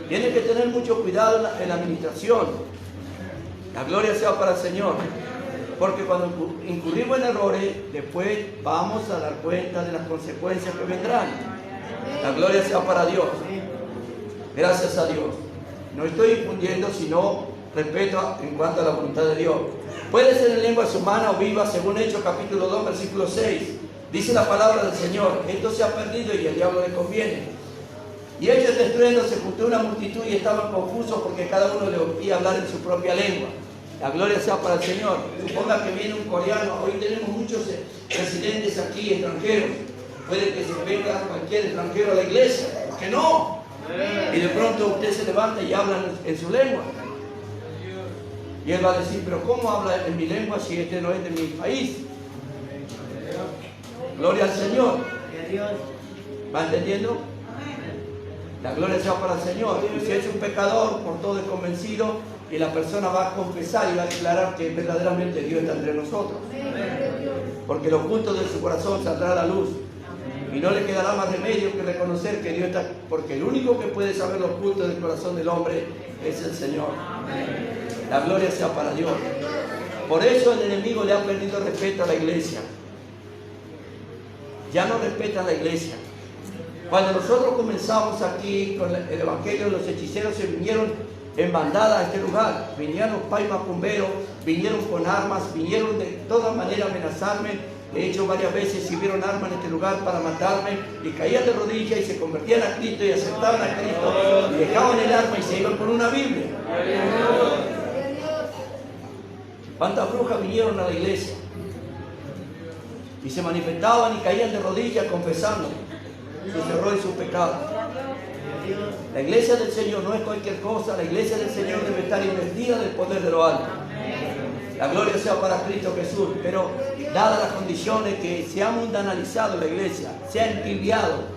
Tiene que tener mucho cuidado en la administración. La gloria sea para el Señor. Porque cuando incurrimos en errores, después vamos a dar cuenta de las consecuencias que vendrán. La gloria sea para Dios. Gracias a Dios. No estoy infundiendo, sino respeto en cuanto a la voluntad de Dios. Puede ser en lenguas humanas o vivas, según Hechos capítulo 2, versículo 6. Dice la palabra del Señor: esto se ha perdido y al diablo le conviene. Y hechos de estruendo se juntó una multitud y estaban confusos porque cada uno le oía hablar en su propia lengua. La gloria sea para el Señor. Suponga que viene un coreano. Hoy tenemos muchos residentes aquí, extranjeros. Puede que se venga cualquier extranjero a la iglesia. ¿Por qué no? Y de pronto usted se levanta y habla en su lengua. Y él va a decir, pero ¿cómo habla en mi lengua si este no es de mi país? Gloria al Señor. ¿Va entendiendo? La gloria sea para el Señor. Y si es un pecador, por todo es convencido, y la persona va a confesar y va a declarar que verdaderamente Dios está entre nosotros. Porque lo oculto de su corazón saldrá a la luz. Y no le quedará más remedio que reconocer que Dios está, porque el único que puede saber lo oculto del corazón del hombre es el Señor. La gloria sea para Dios. Por eso el enemigo le ha perdido respeto a la iglesia. Ya no respeta a la iglesia. Cuando nosotros comenzamos aquí con el evangelio, los hechiceros se vinieron en bandada a este lugar. Vinieron los pais macumberos, vinieron con armas, vinieron de todas maneras a amenazarme. De hecho, varias veces si vieron armas en este lugar para matarme, y caían de rodillas y se convertían a Cristo y aceptaban a Cristo, y dejaban el arma y se iban con una Biblia. ¿Cuántas brujas vinieron a la iglesia? Y se manifestaban y caían de rodillas confesando sus errores y sus pecados. La iglesia del Señor no es cualquier cosa. La iglesia del Señor debe estar investida del poder de lo alto. La gloria sea para Cristo Jesús. Pero dadas las condiciones que se ha mundanalizado la iglesia, se ha entibiado,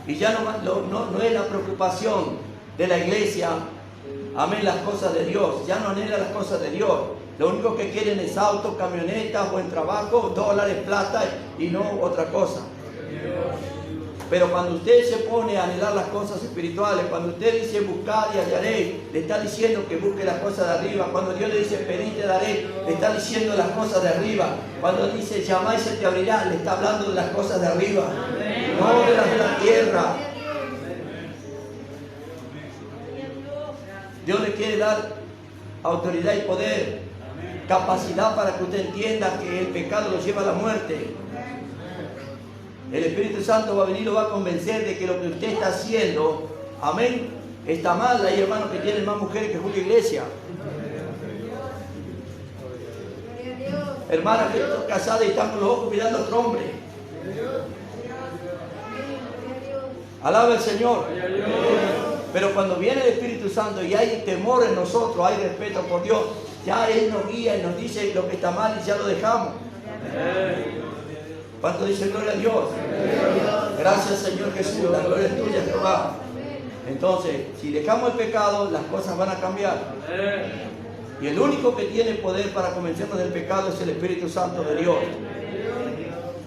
y ya no es la preocupación de la iglesia, amén, las cosas de Dios. Ya no anhela las cosas de Dios. Lo único que quieren es autos, camionetas, buen trabajo, dólares, plata y no otra cosa. Pero cuando usted se pone a anhelar las cosas espirituales, cuando usted dice buscad y hallaréis, le está diciendo que busque las cosas de arriba. Cuando Dios le dice pedid te daré, le está diciendo las cosas de arriba. Cuando dice llamad y se te abrirá, le está hablando de las cosas de arriba, no de las de la tierra. Dios le quiere dar autoridad y poder, capacidad para que usted entienda que el pecado lo lleva a la muerte. El Espíritu Santo va a venir y lo va a convencer de que lo que usted está haciendo, amén, está mal. Hay hermanos que tienen más mujeres que una iglesia. Hermanas que están casadas y están con los ojos mirando a otro hombre. Alaba al Señor. Pero cuando viene el Espíritu Santo y hay temor en nosotros, hay respeto por Dios, ya Él nos guía y nos dice lo que está mal y ya lo dejamos. ¿Cuánto dice gloria a Dios? Gracias Señor Jesús, la gloria es tuya Jehová. Entonces, si dejamos el pecado, las cosas van a cambiar. Y el único que tiene poder para convencernos del pecado es el Espíritu Santo de Dios.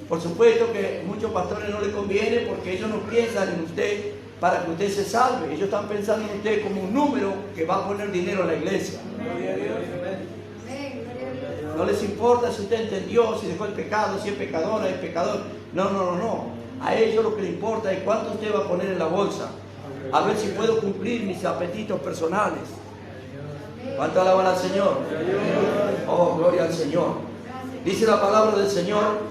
Por supuesto que a muchos pastores no les conviene porque ellos no piensan en usted para que usted se salve. Ellos están pensando en usted como un número que va a poner dinero en la iglesia. No les importa si usted entendió, si dejó el pecado, si es pecadora, es pecador. No. A ellos lo que les importa es cuánto usted va a poner en la bolsa. A ver si puedo cumplir mis apetitos personales. ¿Cuánto alaban al Señor? Oh, gloria al Señor. Dice la palabra del Señor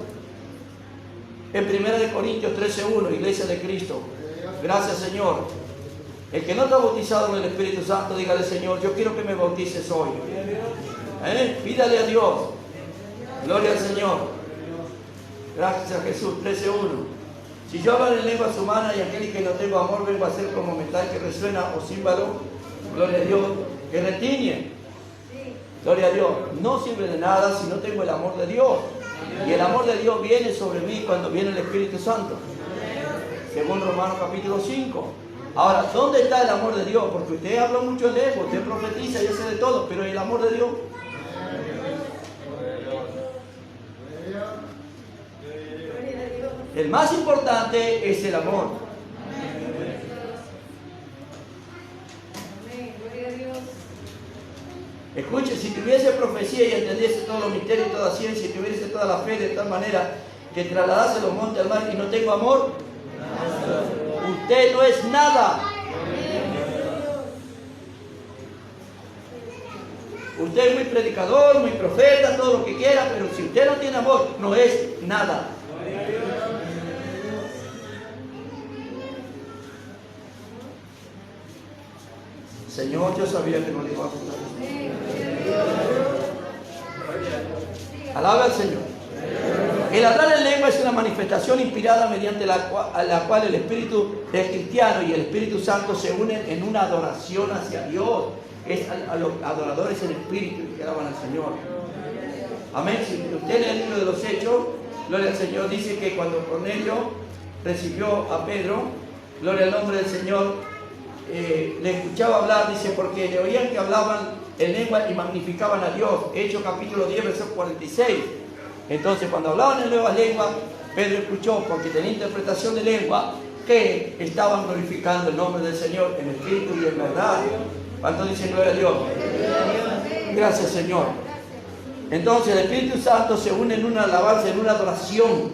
en 1 Corintios 13:1, Iglesia de Cristo. Gracias Señor. El que no está bautizado en el Espíritu Santo, dígale Señor, yo quiero que me bautices hoy. Pídale a Dios. Gloria al Señor. Gracias a Jesús. 13:1. Si yo hablo en lenguas humanas y aquel que no tengo amor, vengo a ser como metal que resuena o címbalo, gloria a Dios, que retiñe. Gloria a Dios. No sirve de nada si no tengo el amor de Dios. Y el amor de Dios viene sobre mí cuando viene el Espíritu Santo, según Romanos capítulo 5. Ahora, ¿dónde está el amor de Dios? Porque usted habla mucho en lengua, usted profetiza y hace de todo, pero el amor de Dios. El más importante es el amor. Escuche, si tuviese profecía y entendiese todos los misterios y toda ciencia y tuviese toda la fe de tal manera que trasladase los montes al mar y no tengo amor, usted no es nada. Usted es muy predicador, muy profeta, todo lo que quiera, pero si usted no tiene amor, no es nada. Señor, yo sabía que no le iba a gustar. Alaba al Señor. El hablar en lengua es una manifestación inspirada mediante la cual el espíritu del cristiano y el Espíritu Santo se unen en una adoración hacia Dios. Es a los adoradores en espíritu que alaban al Señor. Amén. Si usted lee el libro de los Hechos, gloria al Señor, dice que cuando Cornelio recibió a Pedro, gloria al nombre del Señor, le escuchaba hablar, dice, porque le oían que hablaban en lengua y magnificaban a Dios. Hechos capítulo 10, versículo 46. Entonces, cuando hablaban en nuevas lenguas, Pedro escuchó, porque tenía interpretación de lengua, que estaban glorificando el nombre del Señor en espíritu y en verdad. ¿Cuánto dicen gloria a Dios? Gracias, Señor. Entonces, el Espíritu Santo se une en una alabanza, en una adoración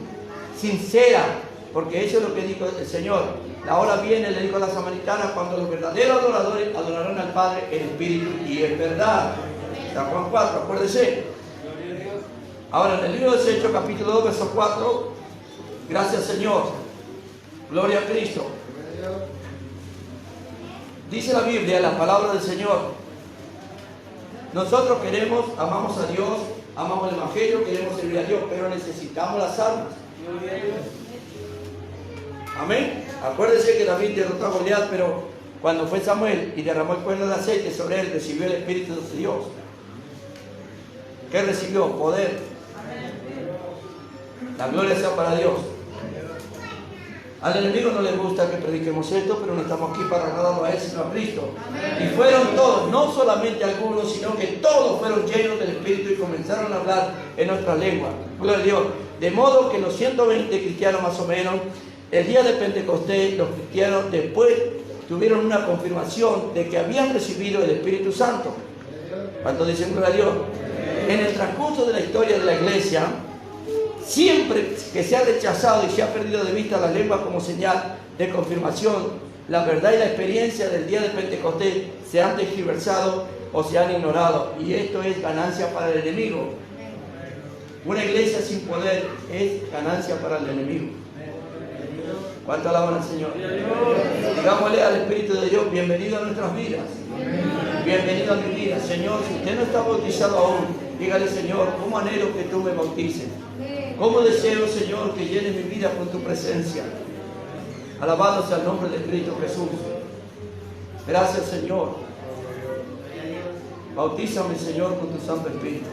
sincera, porque eso es lo que dijo el Señor. La hora viene, le dijo a la samaritana, cuando los verdaderos adoradores adorarán al Padre en espíritu y en verdad. San Juan 4, acuérdese. Ahora, en el libro de los Hechos, capítulo 2, verso 4, gracias Señor, gloria a Cristo. Dice la Biblia, la palabra del Señor, nosotros amamos a Dios, amamos el Evangelio, queremos servir a Dios, pero necesitamos las armas. Amén. Acuérdense que David derrotó a Goliat, pero cuando fue Samuel y derramó el cuerno de aceite sobre él, recibió el Espíritu de Dios. ¿Qué recibió? Poder. La gloria sea para Dios. Al enemigo no le gusta que prediquemos esto, pero no estamos aquí para agradarlo a él, sino a Cristo. Y fueron todos, no solamente algunos, sino que todos fueron llenos del Espíritu y comenzaron a hablar en nuestra lengua. Gloria a Dios. De modo que los 120 cristianos más o menos, el día de Pentecostés, los cristianos después tuvieron una confirmación de que habían recibido el Espíritu Santo. ¿Cuántos dicen gloria a Dios? En el transcurso de la historia de la iglesia, siempre que se ha rechazado y se ha perdido de vista la lengua como señal de confirmación, la verdad y la experiencia del día de Pentecostés se han tergiversado o se han ignorado. Y esto es ganancia para el enemigo. Una iglesia sin poder es ganancia para el enemigo. ¿Cuánto alaban al Señor? Digámosle al Espíritu de Dios, bienvenido a nuestras vidas. Bienvenido a mi vida. Señor, si usted no está bautizado aún, dígale, Señor, cómo anhelo que tú me bautices. Cómo deseo, Señor, que llenes mi vida con tu presencia. Alabado sea el nombre de Cristo Jesús. Gracias, Señor. Bautízame, Señor, con tu Santo Espíritu.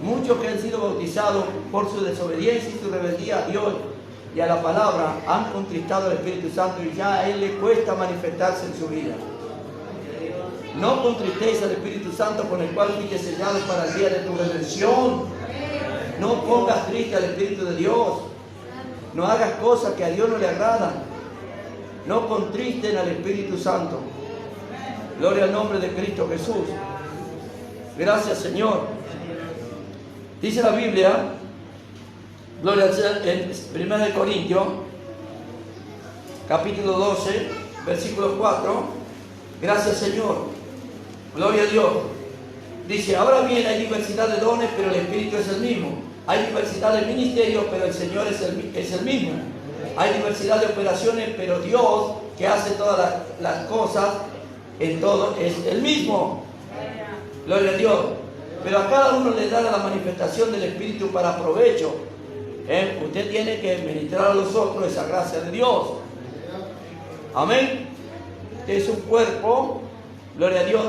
Muchos que han sido bautizados por su desobediencia y su rebeldía a Dios y a la palabra han contristado al Espíritu Santo y ya a Él le cuesta manifestarse en su vida. No contristéis al Espíritu Santo con el cual fuiste sellado para el día de tu redención. No pongas triste al Espíritu de Dios. No hagas cosas que a Dios no le agradan. No contristen al Espíritu Santo. Gloria al nombre de Cristo Jesús. Gracias, Señor. Dice la Biblia, gloria al Señor, en 1 Corintios, capítulo 12, versículo 4. Gracias, Señor. Gloria a Dios. Dice, ahora bien hay diversidad de dones, pero el Espíritu es el mismo. Hay diversidad de ministerios, pero el Señor es el mismo. Hay diversidad de operaciones, pero Dios, que hace todas las cosas en todo, es el mismo. Gloria a Dios. Pero a cada uno le da la manifestación del Espíritu para provecho. Usted tiene que ministrar a los otros esa gracia de Dios. Amén. Usted es un cuerpo. Gloria a Dios.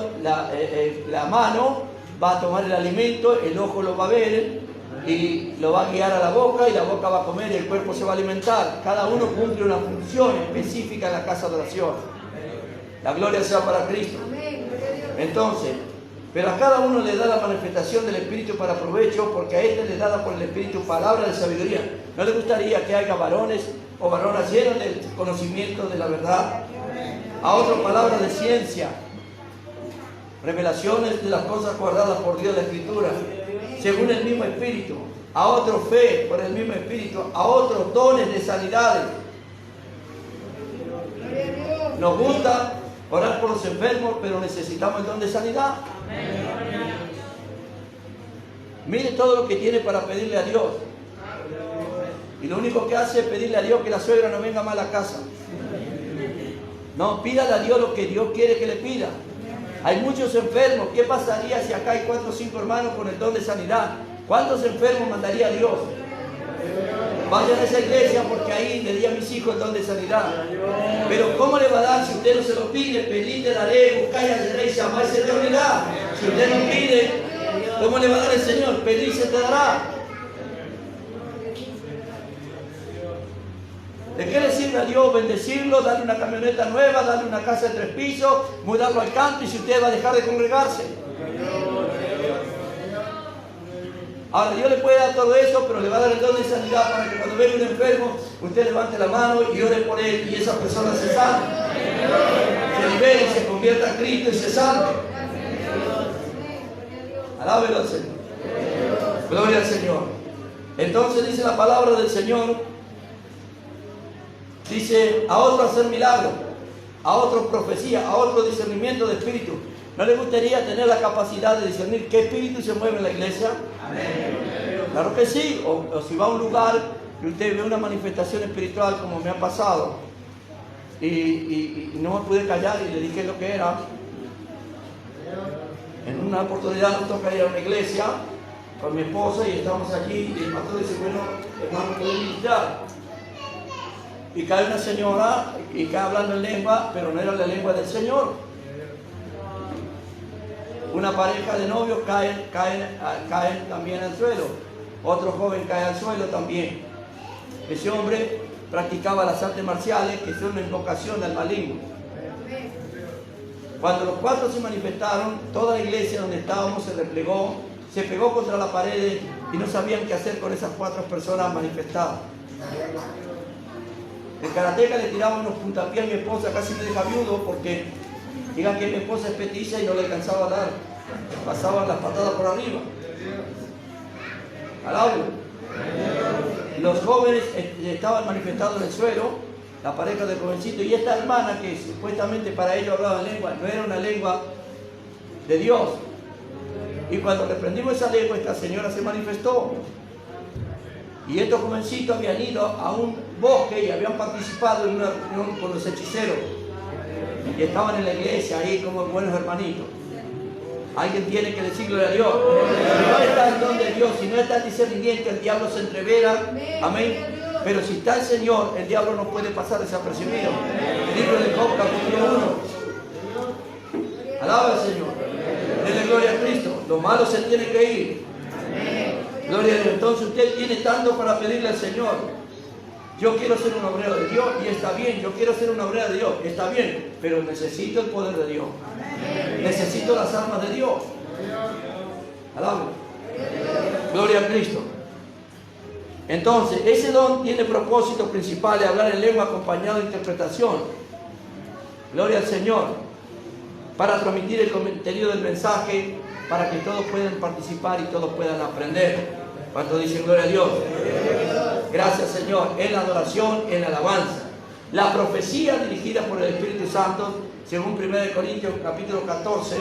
La mano va a tomar el alimento, el ojo lo va a ver y lo va a guiar a la boca y la boca va a comer y el cuerpo se va a alimentar. Cada uno cumple una función específica en la casa de oración. La gloria sea para Cristo. Entonces, pero a cada uno le da la manifestación del Espíritu para provecho, porque a este le da por el Espíritu palabra de sabiduría. ¿No le gustaría que haya varones o varonas llenos del conocimiento de la verdad? A otro palabra de ciencia, revelaciones de las cosas guardadas por Dios de la Escritura, según el mismo Espíritu. A otro fe por el mismo Espíritu. A otros dones de sanidades. Nos gusta orar por los enfermos, pero necesitamos el don de sanidad. Mire todo lo que tiene para pedirle a Dios. Y lo único que hace es pedirle a Dios que la suegra no venga más a la casa. No, pídale a Dios lo que Dios quiere que le pida. Hay muchos enfermos. ¿Qué pasaría si acá hay 4 o 5 hermanos con el don de sanidad? ¿Cuántos enfermos mandaría Dios? Vayan a esa iglesia porque ahí le di a mis hijos el don de sanidad. Pero ¿cómo le va a dar si usted no se lo pide? Pedid, te daré, buscáis, hallaréis, llamáis, se te abrirá. Si usted no pide, ¿cómo le va a dar el Señor? Pedid, se te dará. ¿De qué le sirve a Dios bendecirlo, darle una camioneta nueva, darle una casa de 3 pisos, mudarlo al campo y si usted va a dejar de congregarse? Ahora Dios le puede dar todo eso, pero le va a dar el don de sanidad para que cuando venga un enfermo, usted levante la mano y ore por él y esa persona se salve. Se libere y se convierta a Cristo y se salve. Alábelo al Señor. Gloria al Señor. Entonces dice la palabra del Señor, dice a otro hacer milagros, a otro profecía, a otro discernimiento de espíritu. ¿No le gustaría tener la capacidad de discernir qué espíritu se mueve en la iglesia? Amén. Claro que sí. O si va a un lugar y usted ve una manifestación espiritual como me ha pasado y no me pude callar y le dije lo que era. En una oportunidad nos toca ir a una iglesia con mi esposa y estamos allí y el pastor dice, bueno, hermano, ¿puedo ministrar? y cae una señora y cae hablando en lengua, pero no era la lengua del Señor. Una pareja de novios caen también al suelo. Otro joven cae al suelo también. Ese hombre practicaba las artes marciales, que son una invocación al maligno. Cuando los 4 se manifestaron, toda la iglesia donde estábamos se replegó, se pegó contra la pared y no sabían qué hacer con esas 4 personas manifestadas. El karateca le tiraba unos puntapiés a mi esposa, casi me deja viudo porque digan que mi esposa es petiza y no le alcanzaba a dar. Pasaban las patadas por arriba. Alablo. Los jóvenes estaban manifestados en el suelo, la pareja del jovencito, y esta hermana que supuestamente para ellos hablaba en lengua, no era una lengua de Dios. Y cuando reprendimos esa lengua, esta señora se manifestó. Y estos jovencitos habían ido a un bosque y habían participado en una reunión con los hechiceros. Y estaban en la iglesia ahí como buenos hermanitos. Alguien tiene que decirle a Dios. Si no está el don de Dios, si no está el discernimiento, el diablo se entrevera. Amén. Pero si está el Señor, el diablo no puede pasar desapercibido. El libro de Job, capítulo 1. Alaba al Señor. Denle gloria a Cristo. Lo malo se tiene que ir. Gloria a Dios. Entonces usted tiene tanto para pedirle al Señor. Yo quiero ser un obrero de Dios y está bien. Yo quiero ser una obrera de Dios, está bien. Pero necesito el poder de Dios. Necesito las armas de Dios. Alaba. Gloria a Cristo. Entonces, ese don tiene propósito principal de hablar en lengua acompañado de interpretación. Gloria al Señor. Para transmitir el contenido del mensaje, para que todos puedan participar y todos puedan aprender. ¿Cuántos dicen gloria a Dios? Gracias, Señor. En la adoración, en la alabanza. La profecía dirigida por el Espíritu Santo, según 1 Corintios capítulo 14,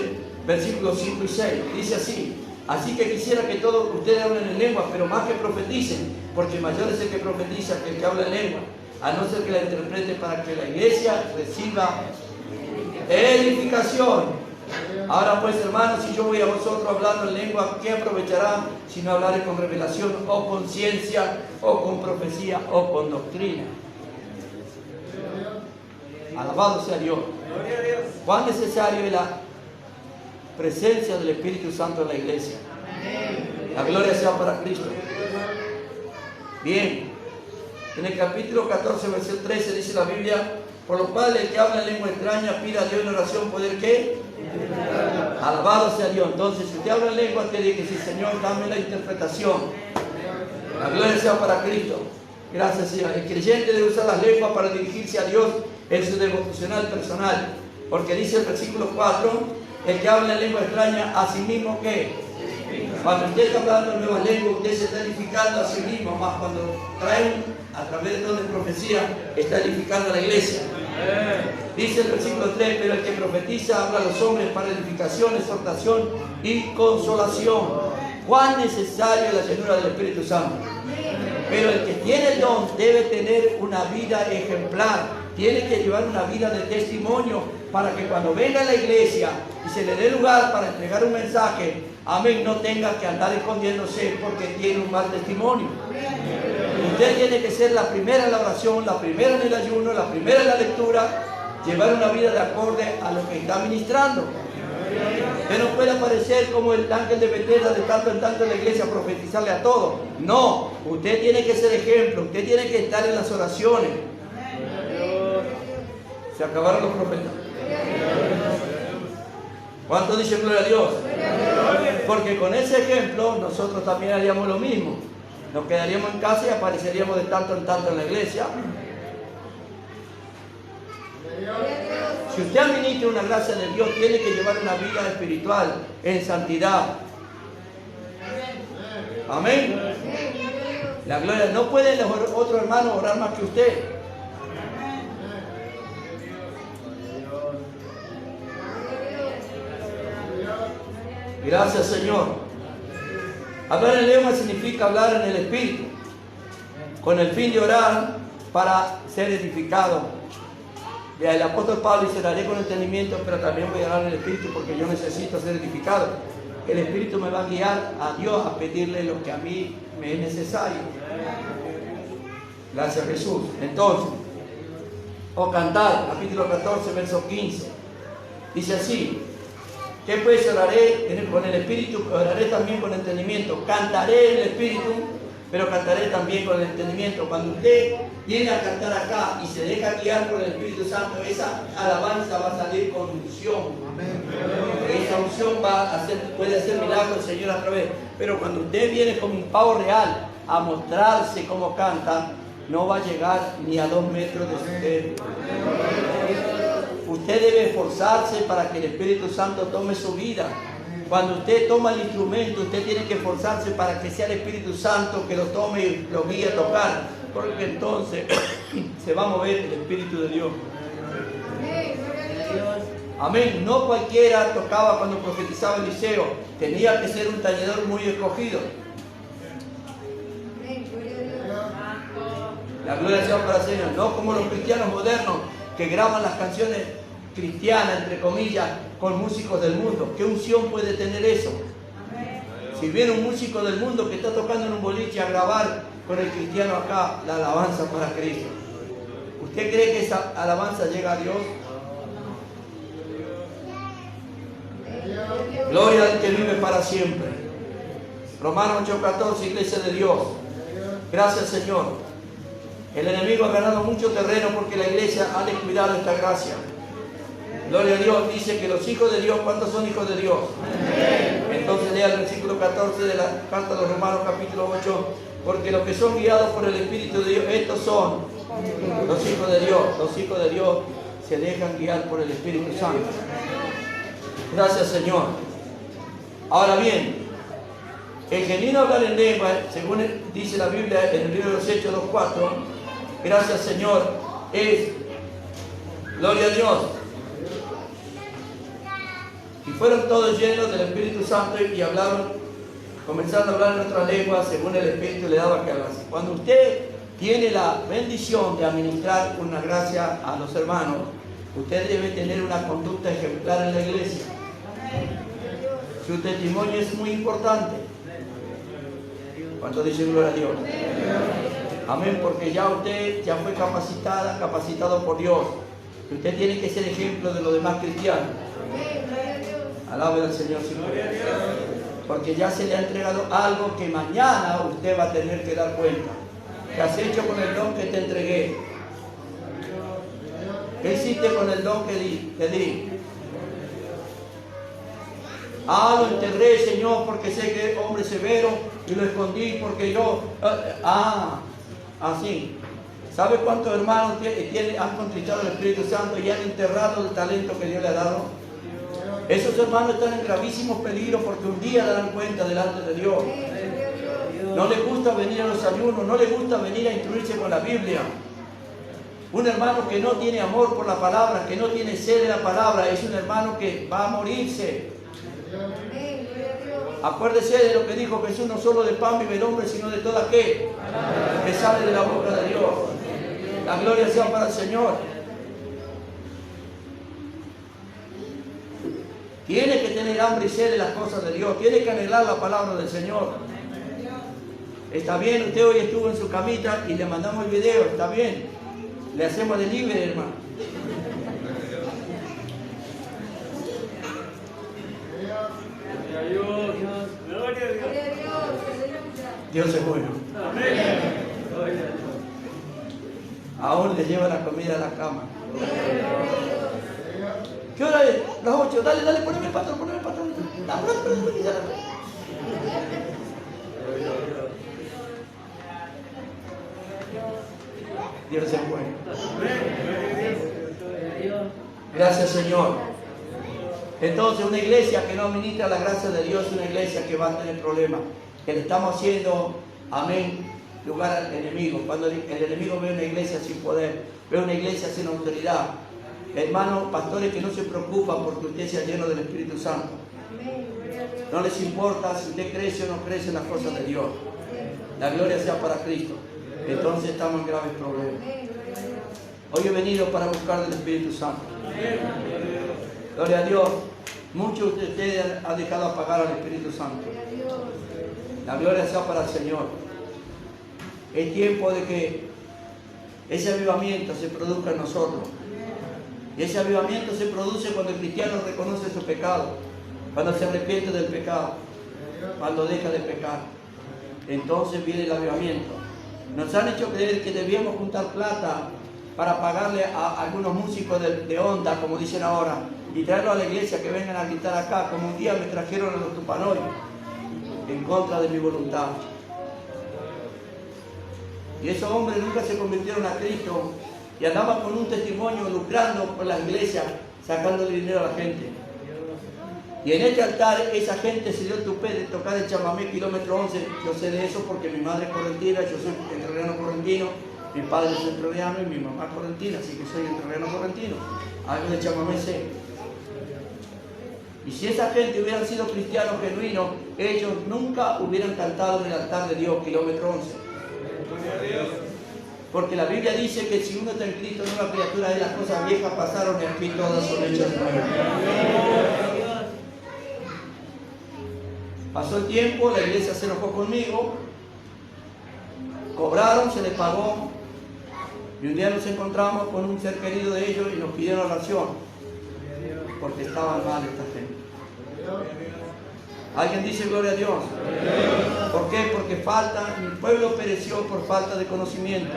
versículos 5 y 6. Dice así: así que quisiera que todos ustedes hablen en lengua, pero más que profeticen, porque mayor es el que profetiza que el que habla en lengua, a no ser que la interprete, para que la iglesia reciba edificación. Ahora pues, hermanos, si yo voy a vosotros hablando en lengua, ¿qué aprovechará si no hablaré con revelación o con ciencia o con profecía o con doctrina? Alabado sea Dios. ¿Cuán necesario es la presencia del Espíritu Santo en la iglesia? La gloria sea para Cristo. Bien, en el capítulo 14, versículo 13 dice la Biblia: por lo cual el que habla en lengua extraña pida a Dios en oración poder ¿qué? Alabado sea Dios. Entonces, si usted habla en lengua, usted dice: sí, Señor, dame la interpretación. La gloria sea para Cristo. Gracias, Señor. El creyente debe usar las lenguas para dirigirse a Dios en su devocional personal, porque dice el versículo 4: el que habla en lengua extraña a sí mismo ¿qué? Cuando usted está hablando en nuevas lenguas, usted se está edificando a sí mismo, más cuando traen a través de toda profecía, está edificando a la iglesia. Dice el versículo 3: pero el que profetiza habla a los hombres para edificación, exhortación y consolación. Cuán necesaria es la llenura del Espíritu Santo. Pero el que tiene el don debe tener una vida ejemplar, tiene que llevar una vida de testimonio, para que cuando venga a la iglesia y se le dé lugar para entregar un mensaje, amén, no tenga que andar escondiéndose porque tiene un mal testimonio. Usted tiene que ser la primera en la oración, la primera en el ayuno, la primera en la lectura, llevar una vida de acorde a lo que está ministrando. Usted no puede aparecer como el ángel de Bethesda de tanto en tanto en la iglesia, profetizarle a todos. No, usted tiene que ser ejemplo, usted tiene que estar en las oraciones. Se acabaron los profetas. ¿Cuántos dicen gloria a Dios? Porque con ese ejemplo nosotros también haríamos lo mismo. Nos quedaríamos en casa y apareceríamos de tanto en tanto en la iglesia. Si usted administra una gracia de Dios, tiene que llevar una vida espiritual en santidad. Amén. La gloria. No pueden los otros hermanos orar más que usted. Gracias, Señor. Hablar en lengua significa hablar en el Espíritu, con el fin de orar para ser edificado. El apóstol Pablo dice: haré con entendimiento, pero también voy a orar en el Espíritu, porque yo necesito ser edificado. El Espíritu me va a guiar a Dios a pedirle lo que a mí me es necesario. Gracias, Jesús. Entonces, o cantar, capítulo 14, verso 15. Dice así: ¿qué pues oraré con el espíritu? Oraré también con entendimiento. Cantaré en el espíritu, pero cantaré también con el entendimiento. Cuando usted viene a cantar acá y se deja guiar por el Espíritu Santo, esa alabanza va a salir con unción. Esa unción puede hacer milagros el Señor a través. Pero cuando usted viene con un pavo real a mostrarse cómo canta, no va a llegar ni a 2 metros de usted. Usted debe esforzarse para que el Espíritu Santo tome su vida. Cuando usted toma el instrumento, usted tiene que esforzarse para que sea el Espíritu Santo que lo tome y lo guíe a tocar, porque entonces se va a mover el Espíritu de Dios. Amén. No cualquiera tocaba cuando profetizaba Eliseo, tenía que ser un tañedor muy escogido. La gloria sea para el Señor. No como los cristianos modernos que graban las canciones cristianas, entre comillas, con músicos del mundo. ¿Qué unción puede tener eso? Si viene un músico del mundo que está tocando en un boliche a grabar con el cristiano acá la alabanza para Cristo, ¿usted cree que esa alabanza llega a Dios? Gloria al que vive para siempre. Romanos 8:14, iglesia de Dios. Gracias, Señor. El enemigo ha ganado mucho terreno porque la iglesia ha descuidado esta gracia. Gloria a Dios. Dice que los hijos de Dios, ¿cuántos son hijos de Dios? Entonces lea el versículo 14 de la carta de los Romanos capítulo 8. Porque los que son guiados por el Espíritu de Dios, estos son los hijos de Dios. Los hijos de Dios se dejan guiar por el Espíritu Santo. Gracias, Señor. Ahora bien, el genuino hablar en lengua, según dice la Biblia en el libro de los Hechos 2:4, gracias, Señor, es gloria a Dios. Y fueron todos llenos del Espíritu Santo y hablaron, comenzaron a hablar en otras lenguas según el Espíritu le daba que hablasen. Cuando usted tiene la bendición de administrar una gracia a los hermanos, usted debe tener una conducta ejemplar en la iglesia. Su testimonio es muy importante. ¿Cuánto dicen gloria a Dios? Amén, porque ya usted ya fue capacitado por Dios. Usted tiene que ser ejemplo de los demás cristianos. Alabe al Señor siempre. Porque ya se le ha entregado algo que mañana usted va a tener que dar cuenta. ¿Qué has hecho con el don que te entregué? ¿Qué hiciste con el don que te di? Lo enterré, Señor, porque sé que es hombre severo y lo escondí porque yo... así. ¿Sabe cuántos hermanos han contristado el Espíritu Santo y han enterrado el talento que Dios le ha dado? Esos hermanos están en gravísimos peligros porque un día darán cuenta delante de Dios. No les gusta venir a los ayunos, no les gusta venir a instruirse con la Biblia. Un hermano que no tiene amor por la palabra, que no tiene sed de la palabra, es un hermano que va a morirse. Acuérdese de lo que dijo Jesús: no solo de pan vive el hombre, sino de toda que sale de la boca de Dios. La gloria sea para el Señor. Tiene que tener hambre y sed de las cosas de Dios. Tiene que anhelar la palabra del Señor. Está bien, usted hoy estuvo en su camita y le mandamos el video. Está bien. Le hacemos delivery, hermano. Gloria a Dios. Dios es bueno. Aún le lleva la comida a la cama. ¿Qué hora es? Las 8. Dale, poneme el patrón. Dios es bueno. Gracias, Señor. Entonces, una iglesia que no administra la gracia de Dios es una iglesia que va a tener problemas. Que le estamos haciendo, amén, lugar al enemigo. Cuando el enemigo ve una iglesia sin poder, ve una iglesia sin autoridad. Hermanos, pastores que no se preocupan porque usted sea lleno del Espíritu Santo. No les importa si usted crece o no crece en las cosas de Dios. La gloria sea para Cristo. Entonces estamos en graves problemas. Hoy he venido para buscar del Espíritu Santo. Gloria a Dios. Muchos de ustedes han dejado apagar al Espíritu Santo. La gloria sea para el Señor. Es tiempo de que ese avivamiento se produzca en nosotros. Y ese avivamiento se produce cuando el cristiano reconoce su pecado, cuando se arrepiente del pecado, cuando deja de pecar. Entonces viene el avivamiento. Nos han hecho creer que debíamos juntar plata para pagarle a algunos músicos de onda, como dicen ahora, y traerlos a la iglesia que vengan a gritar acá, como un día me trajeron a los Tupanoy, en contra de mi voluntad. Y esos hombres nunca se convirtieron a Cristo y andaban con un testimonio lucrando por las iglesias, sacándole dinero a la gente. Y en este altar esa gente se dio el tupé de tocar el chamamé kilómetro 11. Yo sé de eso porque mi madre es correntina, yo soy entrerriano correntino, mi padre es entrerriano y mi mamá es correntina, así que soy entrerriano correntino. Algo de chamamé sé. Y si esa gente hubieran sido cristianos genuinos, ellos nunca hubieran cantado en el altar de Dios, kilómetro 11. Porque la Biblia dice que si uno está en Cristo, nueva criatura de las cosas viejas pasaron y aquí todas son hechas nuevas. Pasó el tiempo, la iglesia se enojó conmigo, cobraron, se les pagó, y un día nos encontramos con un ser querido de ellos y nos pidieron oración, porque estaban mal esta gente. ¿Alguien dice gloria a Dios? ¿Por qué? Porque el pueblo pereció por falta de conocimiento.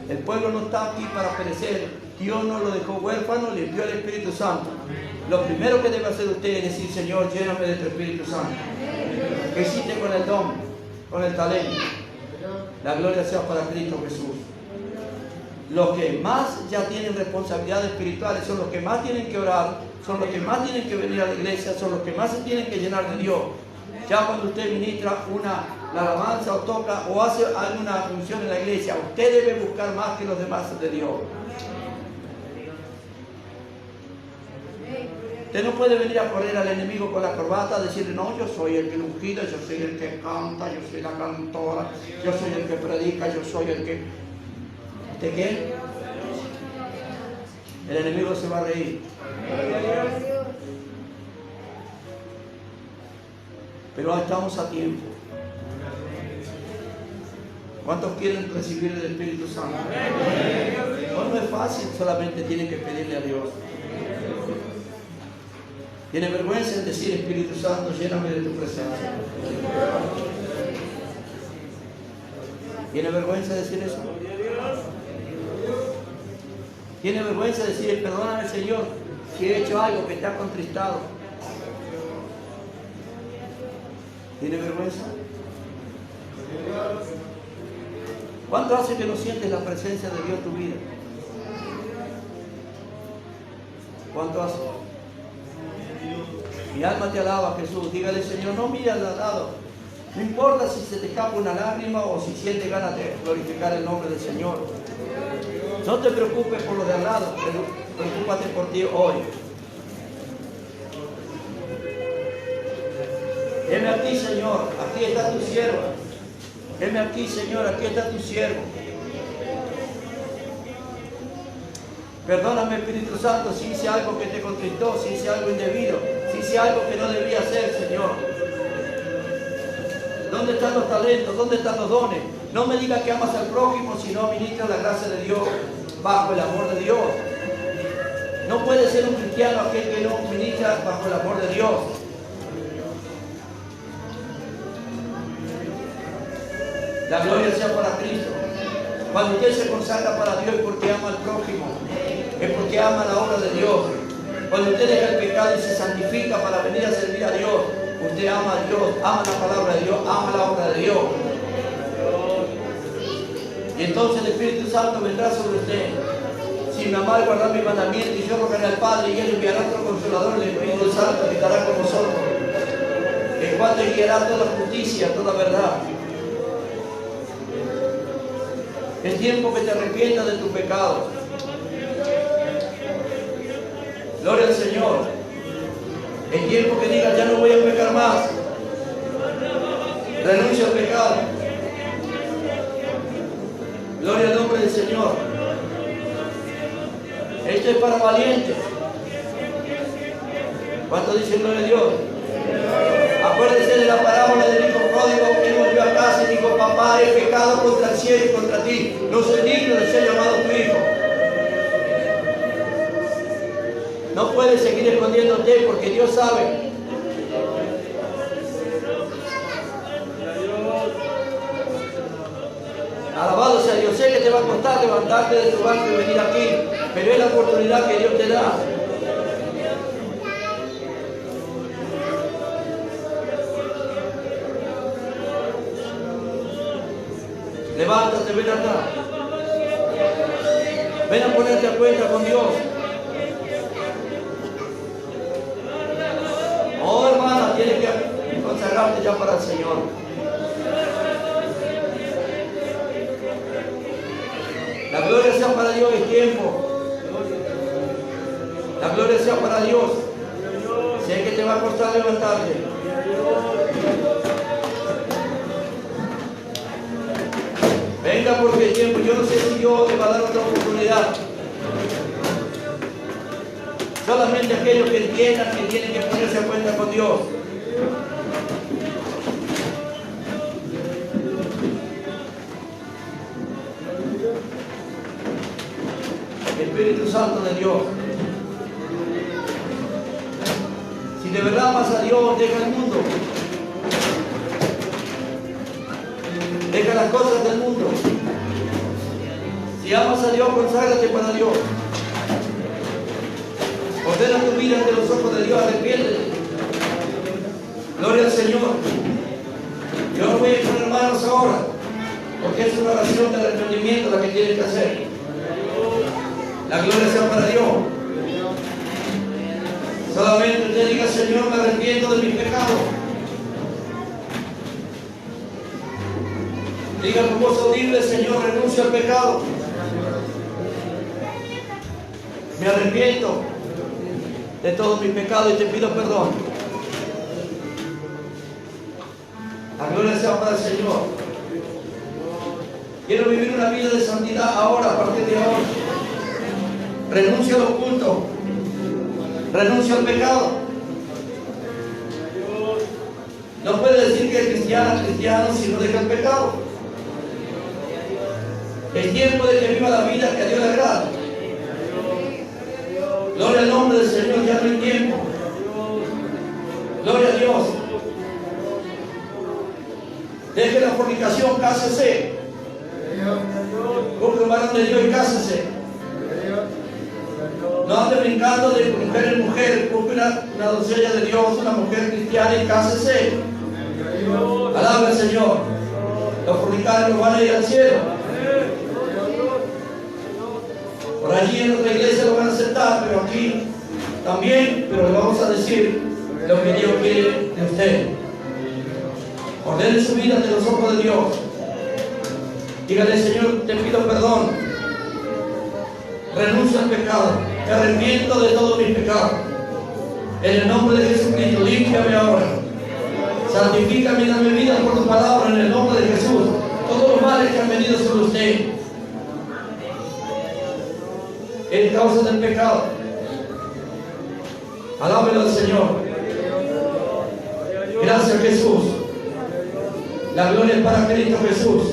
El pueblo no está aquí para perecer. Dios no lo dejó huérfano, le envió el Espíritu Santo. Lo primero que debe hacer usted es decir, Señor, lléname de tu Espíritu Santo. ¿Qué hiciste con el don? Con el talento. La gloria sea para Cristo Jesús. Los que más ya tienen responsabilidades espirituales son los que más tienen que orar, son los que más tienen que venir a la iglesia, son los que más se tienen que llenar de Dios. Ya cuando usted ministra la alabanza o toca o hace alguna función en la iglesia, usted debe buscar más que los demás de Dios. Usted no puede venir a correr al enemigo con la corbata, a decirle, no, yo soy el que lo ungido, yo soy el que canta, yo soy la cantora, yo soy el que predica, yo soy el que... ¿Usted qué? El enemigo se va a reír. Pero estamos a tiempo. ¿Cuántos quieren recibir el Espíritu Santo? No es fácil, solamente tienen que pedirle a Dios. ¿Tiene vergüenza en decir, Espíritu Santo, lléname de tu presencia? ¿Tiene vergüenza de decir eso? ¿Tiene vergüenza de decir, perdóname, Señor, si he hecho algo que te ha contristado? ¿Tiene vergüenza? ¿Cuánto hace que no sientes la presencia de Dios en tu vida? ¿Cuánto hace? Mi alma te alaba, Jesús. Dígale, Señor, no mires al lado. No importa si se te escapa una lágrima o si sientes ganas de glorificar el nombre del Señor. No te preocupes por lo de al lado, pero preocúpate por ti hoy. Heme aquí, Señor, aquí está tu sierva. Heme aquí, Señor, aquí está tu siervo. Perdóname, Espíritu Santo, si hice algo que te contristó, si hice algo indebido, si hice algo que no debía hacer, Señor. ¿Dónde están los talentos? ¿Dónde están los dones? No me digas que amas al prójimo, sino ministra la gracia de Dios bajo el amor de Dios. No puede ser un cristiano aquel que no ministra bajo el amor de Dios. La gloria sea para Cristo. Cuando usted se consagra para Dios es porque ama al prójimo, es porque ama la obra de Dios. Cuando usted deja el pecado y se santifica para venir a servir a Dios, usted ama a Dios, ama la palabra de Dios, ama la obra de Dios. Y entonces el Espíritu Santo vendrá sobre usted. Si me amar, guardar mi mandamiento, y yo rogaré al Padre, y Él enviará otro Consolador, el Espíritu Santo, que estará con vosotros, el cual te guiará toda justicia, toda verdad. Es tiempo que te arrepientas de tu pecado. Gloria al Señor. Es tiempo que digas, ya no voy a pecar más. Renuncio al pecado. Gloria al nombre del Señor. Esto es para valientes. ¿Cuánto dicen gloria a Dios? Acuérdese de la parábola del hijo pródigo que volvió a casa y dijo, papá, he pecado contra el cielo y contra ti. No soy digno de ser puedes seguir escondiéndote porque Dios sabe. Alabado sea Dios. Sé que te va a costar levantarte de tu banco y venir aquí, pero es la oportunidad que Dios te da. Levántate, ven acá. Ven a ponerte a cuenta con Dios. Oh, hermana, tienes que consagrarte ya para el Señor. La gloria sea para Dios, es tiempo. La gloria sea para Dios. Sé que te va a costar levantarte. Venga, porque el tiempo, yo no sé si Dios te va a dar otra oportunidad. Solamente aquellos que entiendan que tienen que ponerse a cuenta con Dios. Espíritu Santo de Dios. Si de verdad amas a Dios, deja el mundo. Deja las cosas del mundo. Si amas a Dios, conságrate para Dios. Ordena tu vida ante los ojos de Dios, arrepiéntete. Gloria al Señor. Yo no voy a poner manos ahora, porque es una oración de arrepentimiento la que tienes que hacer. La gloria sea para Dios. Solamente usted diga: Señor, me arrepiento de mis pecados. Diga con voz audible: Señor, renuncio al pecado. Me arrepiento de todos mis pecados y te pido perdón. La gloria sea para el Señor. Quiero vivir una vida de santidad ahora, a partir de ahora. Renuncio al oculto. Renuncio al pecado. No puede decir que es cristiano si no deja el pecado. Es tiempo de que viva la vida que a Dios le agrada. Gloria al nombre del Señor, ya no hay tiempo. Gloria a Dios. Deje la fornicación, cásese. Busque un varón de Dios y cásese. No ande brincando de mujer en mujer. Busque una doncella de Dios, una mujer cristiana y cásese. Alabe al Señor. Los fornicarios van a ir al cielo. Por allí en otra iglesia lo van a aceptar, pero aquí también, pero le vamos a decir lo que Dios quiere de usted. Ordene su vida ante los ojos de Dios. Dígale: Señor, te pido perdón. Renuncio al pecado. Me arrepiento de todos mis pecados. En el nombre de Jesucristo, límpiame ahora. Santifícame y dame vida por tu palabra en el nombre de Jesús. Todos los males que han venido sobre usted en causa del pecado. Alábelo al Señor. Gracias, Jesús. La gloria es para Cristo Jesús.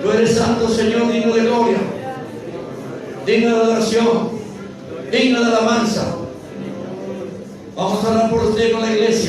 Tú eres santo, Señor, digno de gloria, digno de adoración, digno de alabanza. Vamos a orar por usted con la iglesia.